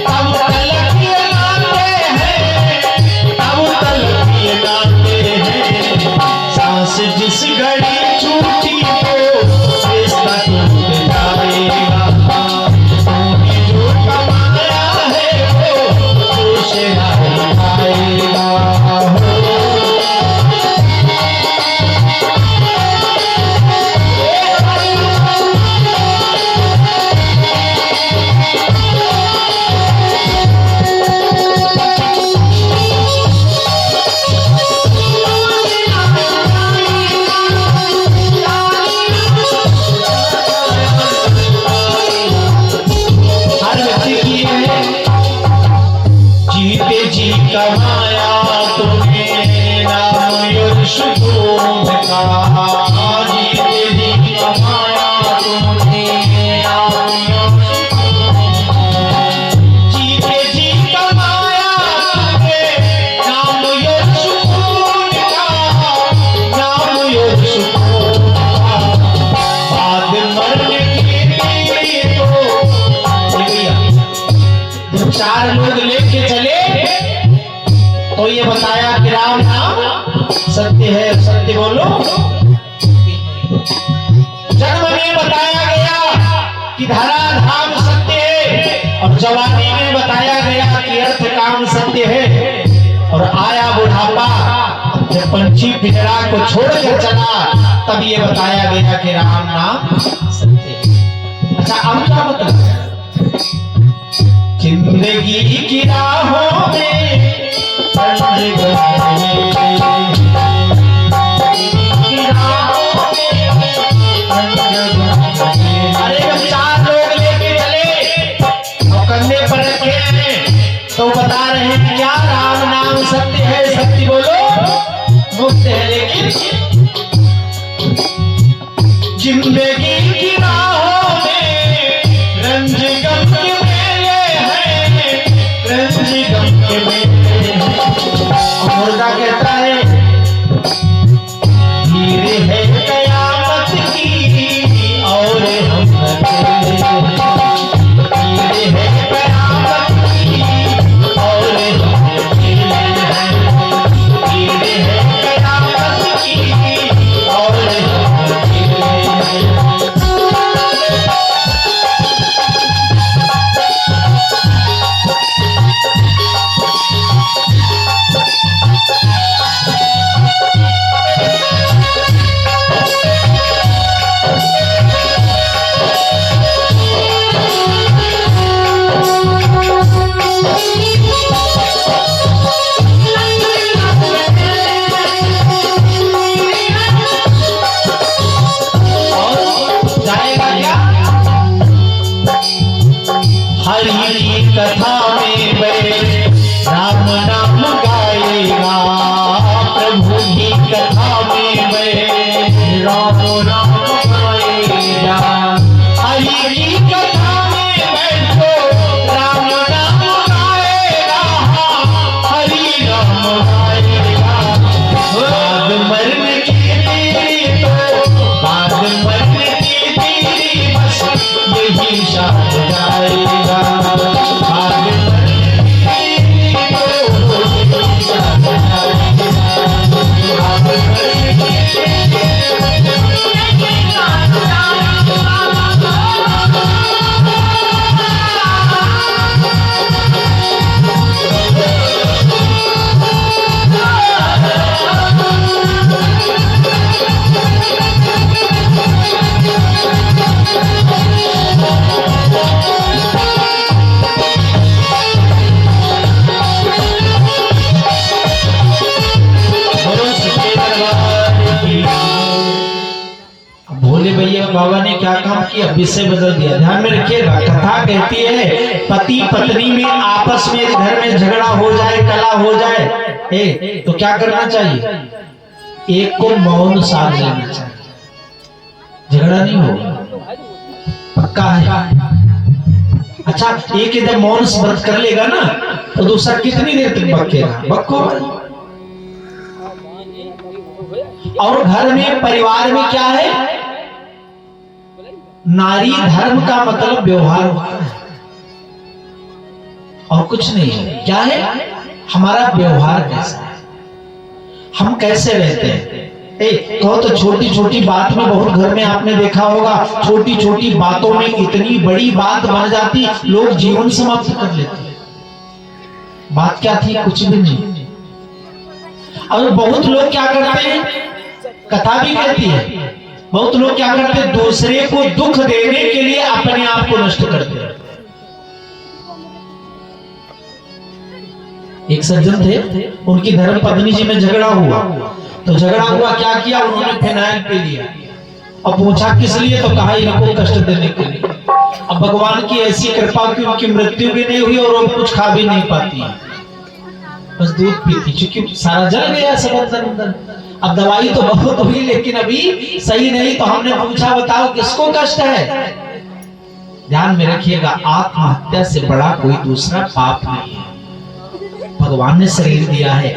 तब तलक की ये नाते हैं। तब तलक की ये नाते हैं। सांस जिस घड़ी छूटी तो रिश्ता टूट जाएगा। कमाया तुम्हें नाम सुकून का। जीते जी कमाया तुम्हें नाम जीते जी कमाया तुम्हें नाम सुकून का। नाम सुकून का। बाद मरने के लिए तो चार लोग लेके चले तो ये बताया कि राम नाम सत्य है। सत्य बोलो। जन्म में बताया गया कि धरा धाम सत्य है और जवानी में बताया गया कि अर्थ काम सत्य है। और आया बुढ़ापा जब पंछी पिंजरा को छोड़कर चला तब ये बताया गया कि राम नाम सत्य है। अच्छा अब क्या बताया? जिंदगी की राहों में अरे जब चार लोग लेके चले और कंधे पर रखे हैं तो बता रहे हैं क्या राम नाम सत्य है। सत्य बोलो। मुक्त है लेकिन जिंदगी की राहों में रंज गम के मेले हैं। रंज गम के मेले मुर्दा कहता है हीरे है कयामत की और हम हीरे है कयामत की और हम हीरे है कयामत की और कथा में वे राम नाम गाएगा। प्रभु की कथा में वे राम नाम गाएगा। हरि की कथा में बैठो राम नाम गाएगा। हरि नाम गाएगा। बाद मरने की देरी तो बाद मरने की देरी बस यही शाम जाएगा। काम किया, विषय बदल दिया। ध्यान में रखिएगा, कथा कहती है पति पत्नी में आपस में घर में झगड़ा हो जाए, कला हो जाए, तो क्या करना चाहिए? एक को मौन साध लेना चाहिए, झगड़ा नहीं होगा, पक्का है। अच्छा, एक इधर मौन व्रत कर लेगा ना, तो दूसरा कितनी देर तक बकेगा? बक्को। और घर में परिवार में क्या है? नारी धर्म का मतलब व्यवहार होता है और कुछ नहीं है। क्या है? हमारा व्यवहार कैसा है, हम कैसे रहते हैं। कहो तो छोटी छोटी बात में, बहुत घर में आपने देखा होगा, छोटी छोटी बातों में इतनी बड़ी बात बन जाती, लोग जीवन समाप्त कर लेते। बात क्या थी? कुछ भी नहीं। और बहुत लोग क्या करते हैं, कथा भी कहती है, बहुत लोग क्या करते हैं, दूसरे को दुख देने के लिए अपने आप को नष्ट करते हैं। एक सज्जन थे, उनकी धर्म पत्नी जी में झगड़ा हुआ, तो झगड़ा हुआ, क्या किया उन्होंने? फिनाइल पी लिया और पूछा किस लिए, तो कहा इनको कष्ट देने के लिए। अब भगवान की ऐसी कृपा कि उनकी मृत्यु भी नहीं हुई और वो कुछ खा भी नहीं पाती, बस दूध पीती, क्योंकि सारा जल गया सब अंदर। अब दवाई तो बहुत हुई लेकिन अभी सही नहीं, तो हमने पूछा बताओ किसको कष्ट है? ध्यान में रखिएगा, आत्महत्या से बड़ा कोई दूसरा पाप नहीं है। भगवान ने शरीर दिया है,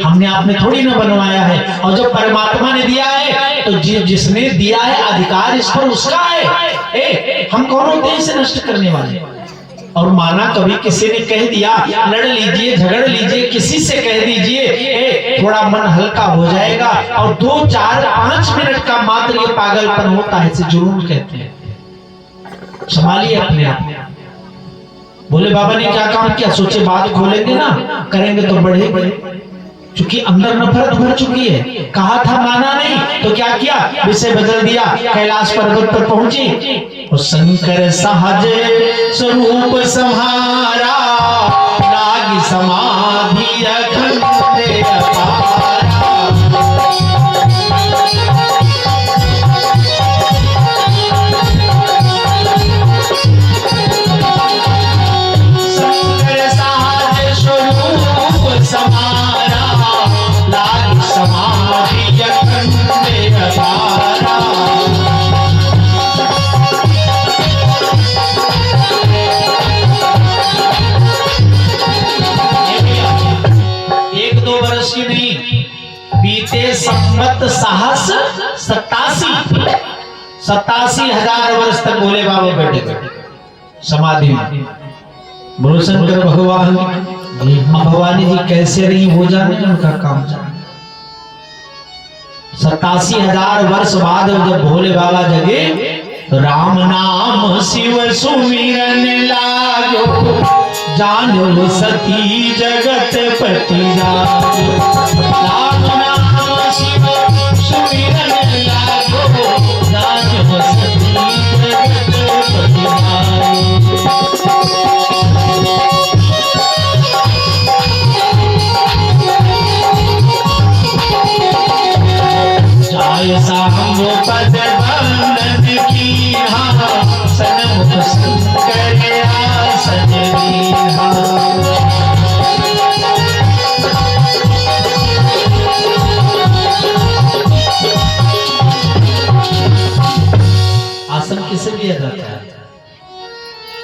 हमने आपने थोड़ी ना बनवाया है, और जब परमात्मा ने दिया है तो जिसने दिया है अधिकार इस पर उसका है। हम कौन होते हैं इसे नष्ट करने वाले? और माना कभी किसी ने कह दिया लड़ लीजिए, झगड़ लीजिए, किसी से कह दीजिए, थोड़ा मन हल्का हो जाएगा, और 2, 4, 5 मिनट का मात्र ये पागलपन होता है, इसे जुनून कहते हैं। संभालिए अपने आप। बोले बाबा ने क्या काम किया? सोचे बात खोलेंगे ना, करेंगे तो बढ़े, क्योंकि अंदर नफरत भर चुकी है। कहा था माना नहीं, तो क्या किया? विषय बदल दिया, कैलाश पर्वत पर पहुंची और शंकर सहज स्वरूप संहारा, लागी समाधि अखंड अपारा। बीते संवत सहस 87,000 वर्ष तक भोले बाबा बैठे थे समाधि में। बोलो शंकर भगवान। भवानी जी कैसे रही वो जाने, उनका काम जाने। 87,000 वर्ष बाद जब भोले बाबा जगे, राम नाम शिव सुमिरन लागो, जानो सती जगत पति जानो। राम नाम शिव सुमिरन लागो, जानो सती जगत पति जानो। जाय साहब पद बंदन की, सनमुख शंकर आसन दीन्हा। आसन किसे दिया जाता है?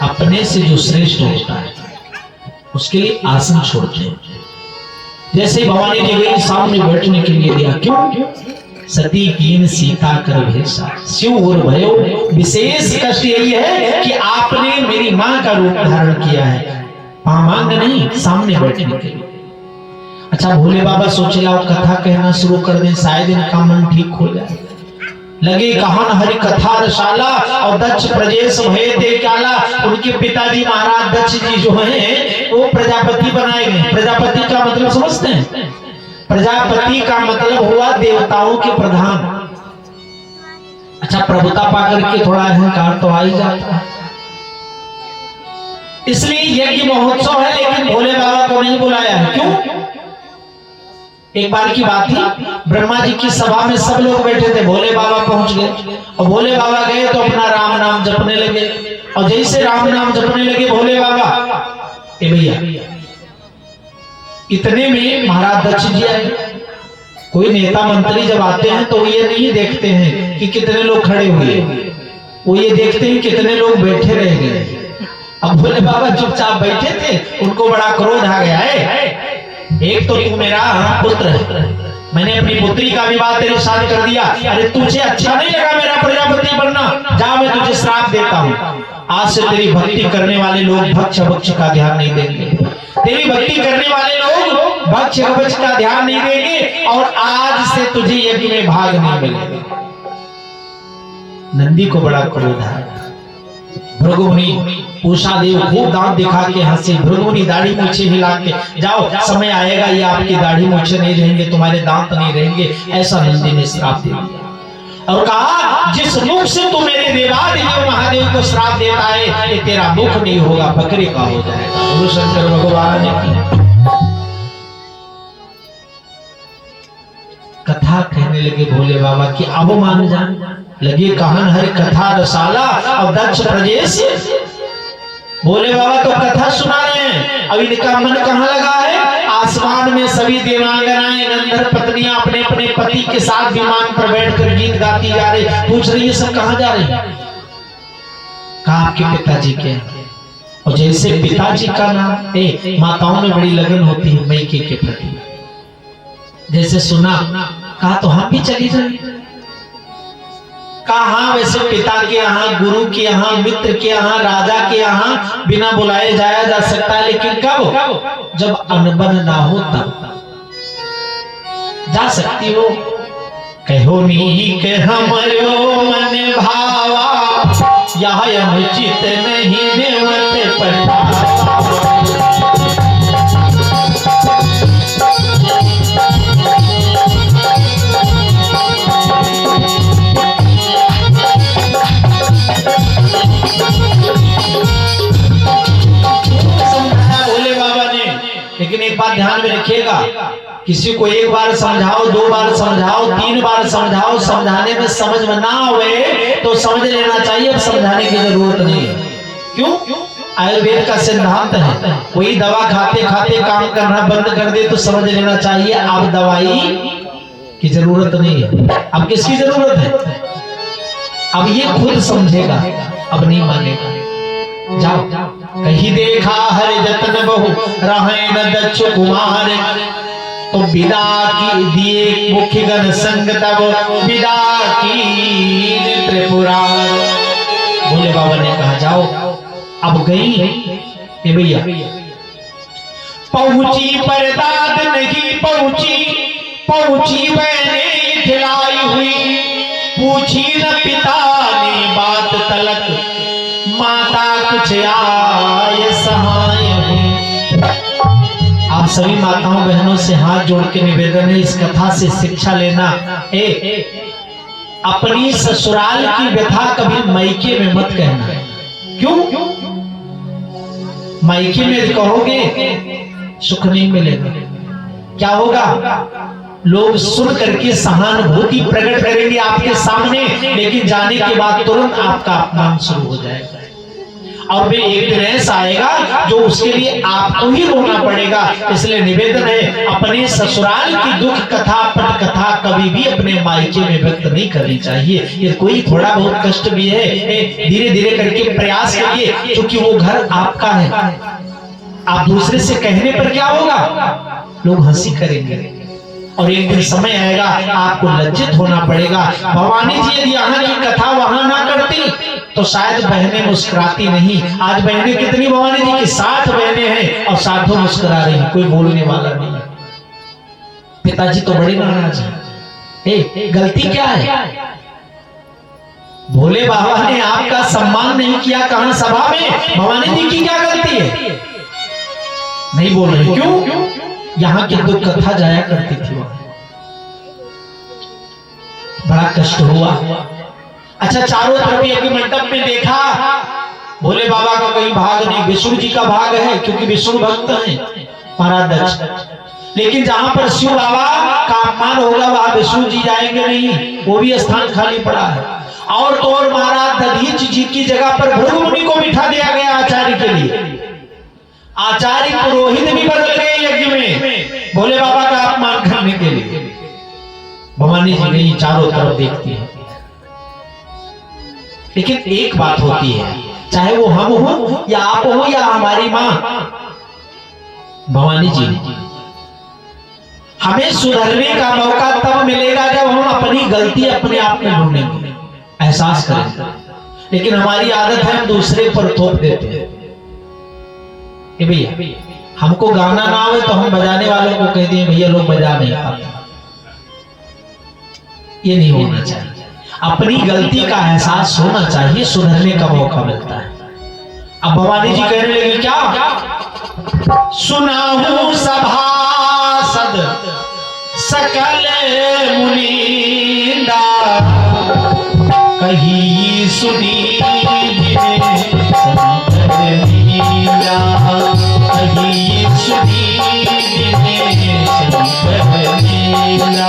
अपने से जो श्रेष्ठ होता है उसके लिए आसन छोड़ते हैं। जैसे भवानी जी गई सामने बैठने के लिए दिया, क्यों? सती कीन सीता कर भेषा, शिव और भयो। विशेष कष्ट यही है कि आपने मेरी मां का रूप धारण किया है, पामांग नहीं, सामने बैठने के लिए। अच्छा, भोले बाबा सोचे लाओ कथा कहना शुरू कर दें, शायद इनका मन ठीक हो जाए। लगे कहन हरि कथा रसाला, और दक्ष प्रजेश भय ते क्याला। उनके पिताजी महाराज दक्ष जी जो हैं वो प्रजापति बनाए गए। प्रजापति का मतलब समझते हैं? प्रजापति का मतलब हुआ देवताओं के प्रधान। अच्छा, प्रभुता पाकर के थोड़ा अहंकार तो आ ही जाता है, इसलिए यज्ञ महोत्सव है, लेकिन भोले बाबा को नहीं बुलाया है। क्यों? एक बार की बात थी, ब्रह्मा जी की सभा में सब लोग बैठे थे, भोले बाबा पहुंच गए और भोले बाबा गए तो अपना राम नाम जपने लगे। और जैसे राम नाम जपने लगे भोले बाबा, ए भैया, इतने में महाराज दक्ष जी आए। कोई नेता मंत्री जब आते हैं तो ये नहीं देखते हैं कि कितने लोग खड़े हुए, वो ये देखते हैं कितने लोग बैठे रह गए। अब भोले बाबा चुपचाप बैठे थे, उनको बड़ा क्रोध आ गया है। एक तो तू मेरा पुत्र है, मैंने अपनी पुत्री का विवाह तेरे साथ कर दिया, अरे तुझे अच्छा नहीं लगा मेरा प्रजापति बनना, जा मैं तुझे श्राप देता हूँ। आज से तेरी भक्ति करने वाले लोग भक्ष भक्ष का ध्यान नहीं देंगे, तेरी भक्ति करने वाले लोग भक्ष भक्ष का ध्यान नहीं देंगे, और आज से तुझे यज्ञ में भाग नहीं मिलेगा। नंदी को बड़ा क्रोध है। भृगुमुनि उषा देव खूब दांत दिखा के हंसे, भृगुमुनि दाढ़ी मूछे हिला के, जाओ समय आएगा ये आपकी दाढ़ी मूछे नहीं रहेंगे, तुम्हारे दांत नहीं रहेंगे, ऐसा नंदी ने श्राप दे दिया। और कहा जिस मुख से तू मेरे देवादिदेव महादेव को श्राप देता है, ये तेरा मुख नहीं होगा, बकरे का हो जाएगा। गुरु शंकर भगवान ने कथा कहने लगे भोले बाबा की, अब मान जान लगे कहन हरि कथा रसाला। और दक्ष प्रजेश भोले बाबा तो कथा सुना रहे हैं, अब इनका मन कहाँ लगा है? आसमान में सभी देवांगनाएं नंदर पत्नियां अपने अपने पति के साथ विमान पर बैठकर गीत गाती जा रही, पूछ रही है सब कहाँ जा रहे हैं? कहा आपके पिताजी के। और जैसे पिताजी का नाम, माताओं में बड़ी लगन होती है मैके के प्रति, जैसे सुना कहा तो हम भी चली जाए। कहा वैसे पिता के यहाँ, गुरु के यहाँ, मित्र के यहाँ, राजा के यहाँ बिना बुलाए जाया जा सकता है, लेकिन कब? जब अनबन ना हो तब जा सकती हो। कहो नी के हमरो मन भावा, यह अनुचित नहीं देवत पठावा। लेकिन एक बात ध्यान में रखिएगा, किसी को एक बार समझाओ, दो बार समझाओ, तीन बार समझाओ, समझाने में समझ में ना आवे तो समझ लेना चाहिए अब समझाने की जरूरत नहीं है। क्यों? आयुर्वेद का सिद्धांत है, कोई दवा खाते खाते काम करना बंद कर दे तो समझ लेना चाहिए अब दवाई की जरूरत नहीं है। अब किसकी जरूरत है? अब ये खुद समझेगा, अब नहीं मानेगा। जाओ कहीं देखा हर जतन बहु रहे न दक्ष कुमार, तो विदा की दिए मुख्य गण संग तब विदा की त्रिपुरार। भोले बाबा ने कहा जाओ, अब गई ये भैया पहुंची पर दाद नहीं पहुंची, पहुंची मैंने खिलाई हुई, पूछी न पिता ने बात तलक, माता कुछ आय सहाय हुई। आप सभी माताओं बहनों से हाथ जोड़ के निवेदन है, इस कथा से शिक्षा लेना। अपनी ससुराल की व्यथा कभी मायके में मत कहना। क्यों? मायके में कहोगे सुख नहीं मिलेगा। क्या होगा? लोग सुन करके सहानुभूति प्रकट करेंगे आपके सामने, लेकिन जाने के बाद तुरंत आपका अपमान शुरू हो जाएगा। और वे एक दिन ऐसा आएगा जो उसके लिए आपको ही रोना पड़ेगा। इसलिए निवेदन है, अपने ससुराल की दुख कथा पट कथा कभी भी अपने मायके में व्यक्त नहीं करनी चाहिए। ये कोई थोड़ा बहुत कष्ट भी है, धीरे धीरे करके प्रयास करिए, क्योंकि वो घर आपका है। आप दूसरे से कहने पर क्या होगा? लोग हंसी करेंगे और एक दिन समय आएगा आपको लज्जित होना पड़ेगा। भवानी जी यदि यहाँ की कथा वहां ना करती तो शायद बहनें मुस्कुराती नहीं। आज बहनें कितनी भवानी जी की 60 बहनें हैं और 60 मुस्कुरा रही हैं, कोई बोलने वाला नहीं। पिताजी तो बड़े नाराज हैं। गलती क्या है? भोले बाबा ने आपका सम्मान नहीं किया कहां सभा में, भवानी जी की क्या गलती है? नहीं बोल रहे। क्यों? यहाँ की दुख कथा जाया करती थी, बड़ा कष्ट हुआ। अच्छा, चारों तरफ एक मंडप में देखा, भोले बाबा का कहीं भाग नहीं, विष्णु जी का भाग है, क्योंकि विष्णु भक्त हैं महाराज दक्ष। लेकिन जहां पर शिव बाबा का अपमान होगा वहां विष्णु जी जाएंगे नहीं, वो भी स्थान खाली पड़ा है। और तो और महाराज दधीच जी की जगह पर भृगु मुनि को बिठा दिया गया आचार्य के लिए। आचार्य पुरोहित भी बदल गए यज्ञ में भोले बाबा का अपमान करने के लिए। भवानी जी नहीं चारों तरफ देखती है, लेकिन एक बात होती है, चाहे वो हम हो या आप हो या हमारी मां भवानी जी, हमें सुधरने का मौका तब मिलेगा जब हम अपनी गलती अपने आप में ढूंढेंगे, एहसास करेंगे। लेकिन हमारी आदत है हम दूसरे पर थोप देते हैं कि भैया हमको गाना ना आवे तो हम बजाने वालों को कह दिए भैया लोग बजा नहीं पाते। ये नहीं होना चाहिए। अपनी गलती का एहसास होना चाहिए, सुधरने का मौका मिलता है। अब भवानी जी कहने लगी क्या? सुनाहू सभासद सकल मुनींदा, कही सुनी शंकर लीला, कही सुनी शंकर लीला।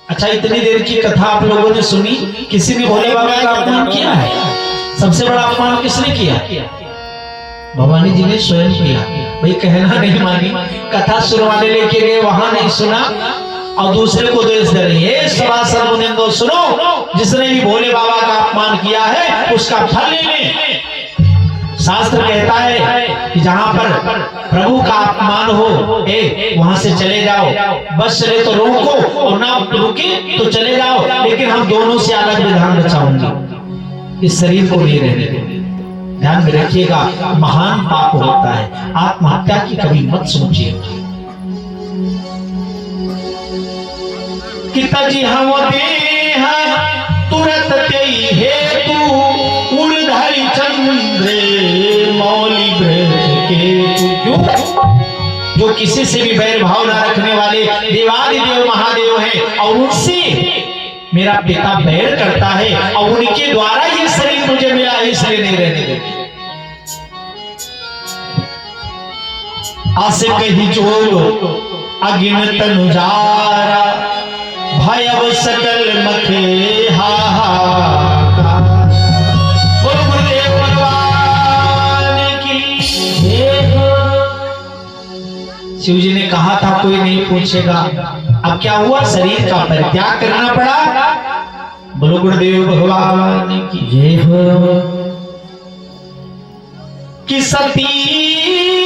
अच्छा, इतनी देर की कथा आप लोगों ने सुनी, किसी ने भोले बाबा का अपमान किया है? सबसे बड़ा अपमान किसने किया? भवानी जी ने स्वयं किया। भाई कहना नहीं मानी, कथा सुनवाने लेके गए, वहां नहीं सुना और दूसरे को देश दे रही है। सभासद मुनिंदो सुनो, जिसने भी भोले बाबा का अपमान किया है उसका फल लेने। शास्त्र कहता है कि जहां पर प्रभु का अपमान हो वहां से चले जाओ, बस चले तो रोको और ना रुके तो चले जाओ, लेकिन हम दोनों से अलग विधान बचाऊंगी, इस शरीर को नहीं रहने देंगे। ध्यान में रखिएगा, महान पाप होता है, आत्महत्या की कभी मत सोचिएगा। कि तजी हम देह तुरंत तेई हेतु उड़धरि चंद्रे मौली के, जो किसी से भी बैर भाव न रखने वाले देवादिदेव महादेव हैं और उनसे मेरा पिता बैर करता है और उनके द्वारा ये शरीर मुझे मिला है, इसलिए नहीं रहने देते। आसे कही जो अगिन तनुजारा, भयव सकल मथे हाहाकार। बोलो गुरुदेव भगवान की। शिव जी ने कहा था कोई नहीं पूछेगा, अब क्या हुआ? शरीर का परित्याग करना पड़ा। बोलो गुरुदेव भगवान की जय हो। कि सती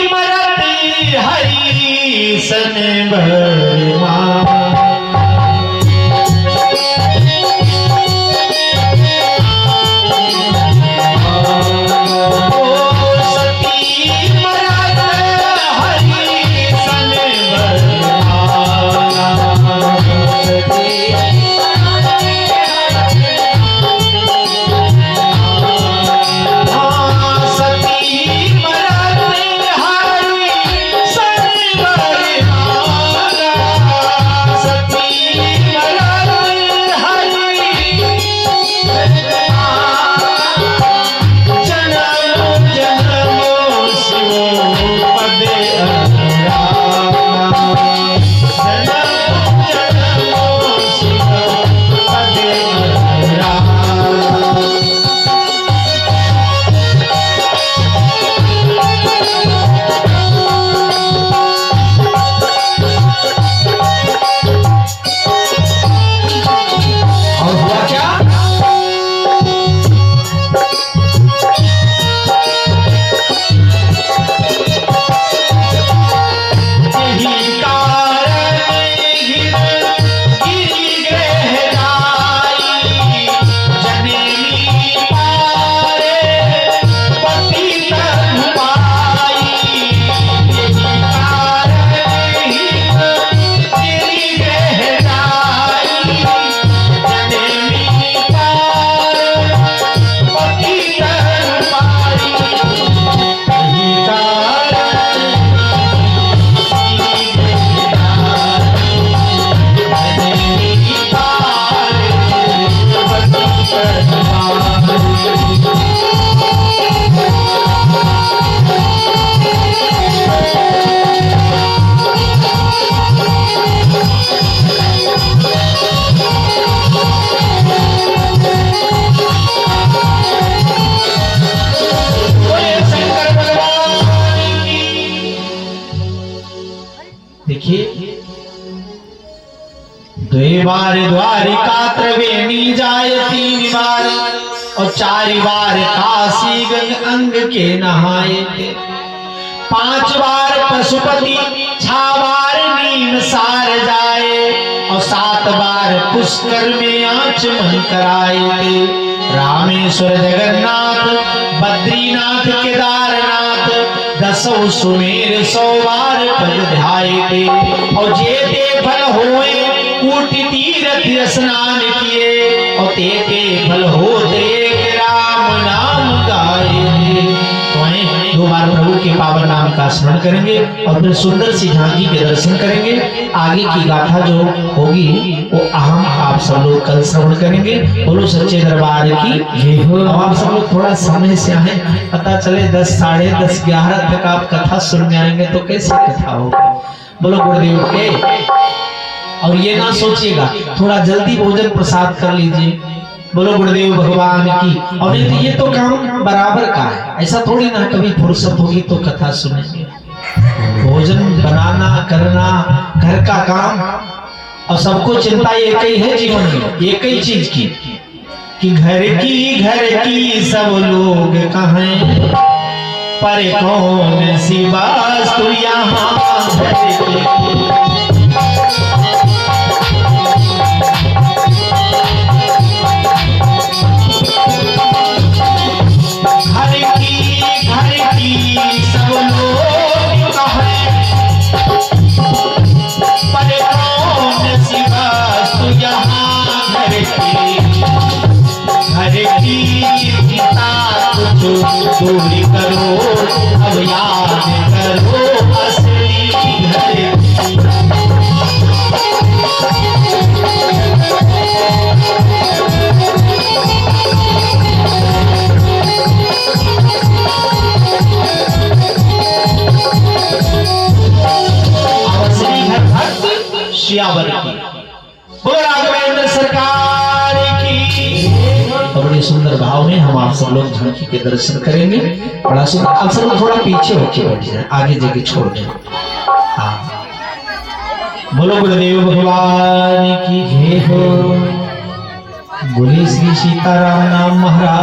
मरती हरि सन भरमा, देखिए, द्वे बार द्वारिका त्रिवेणी जाय, 3 बार और 4 बार काशी गंग अंग के नहाए, 5 बार पशुपति, 6 बार नीम सार जाए और 7 बार पुष्कर में आचमन कराए। रामेश्वर जगन्नाथ बद्रीनाथ केदारनाथ 10 सुमेर 100 बार पद ध्याये और जेते फल होए कूटि तीर्थ स्नान किए और तेते फल होते राम नाम गाए। तो वहीं 2 बार प्रभु के पावन नाम का स्मरण करेंगे और फिर सुंदर सी झांकी के दर्शन करेंगे। आगे की गाथा जो होगी वो हम आप सब लोग कल श्रवण करेंगे। बोलो सच्चे दरबार की जय हो। आप सब लोग थोड़ा समय से आए, पता चले 10, साढ़े 10, 11 तक आप कथा सुनने आएंगे तो कैसे कथा होगा। बोलो गुरुदेव के। और ये ना सोचिएगा थोड़ा जल्दी भोजन प्रसाद कर लीजिए। बोलो गुरुदेव भगवान की। और ये तो काम बराबर का है, ऐसा थोड़ी ना कभी फुर्सत होगी तो कथा सुनेंगे। भोजन बनाना करना घर का काम और सबको चिंता एक ही है जीवन में, एक ही चीज की कि घर की सब लोग कहें पर कौन सी वास्तु यहाँ दूरी करो, अब याद करो असली घर। असली घर भक्त श्यावर की। बोलो राघवेंद्र सरकार की। तो बड़े सुंदर भाव में हम आप सब लोग झांकी के दर्शन करेंगे। बड़ा सुंदर। आप सब लोग थोड़ा पीछे होके बैठ जाए, आगे जगह छोड़ दें। हाँ, बोलो गुरुदेव भगवान की जय हो। बोले श्री सीताराम नाम महाराज।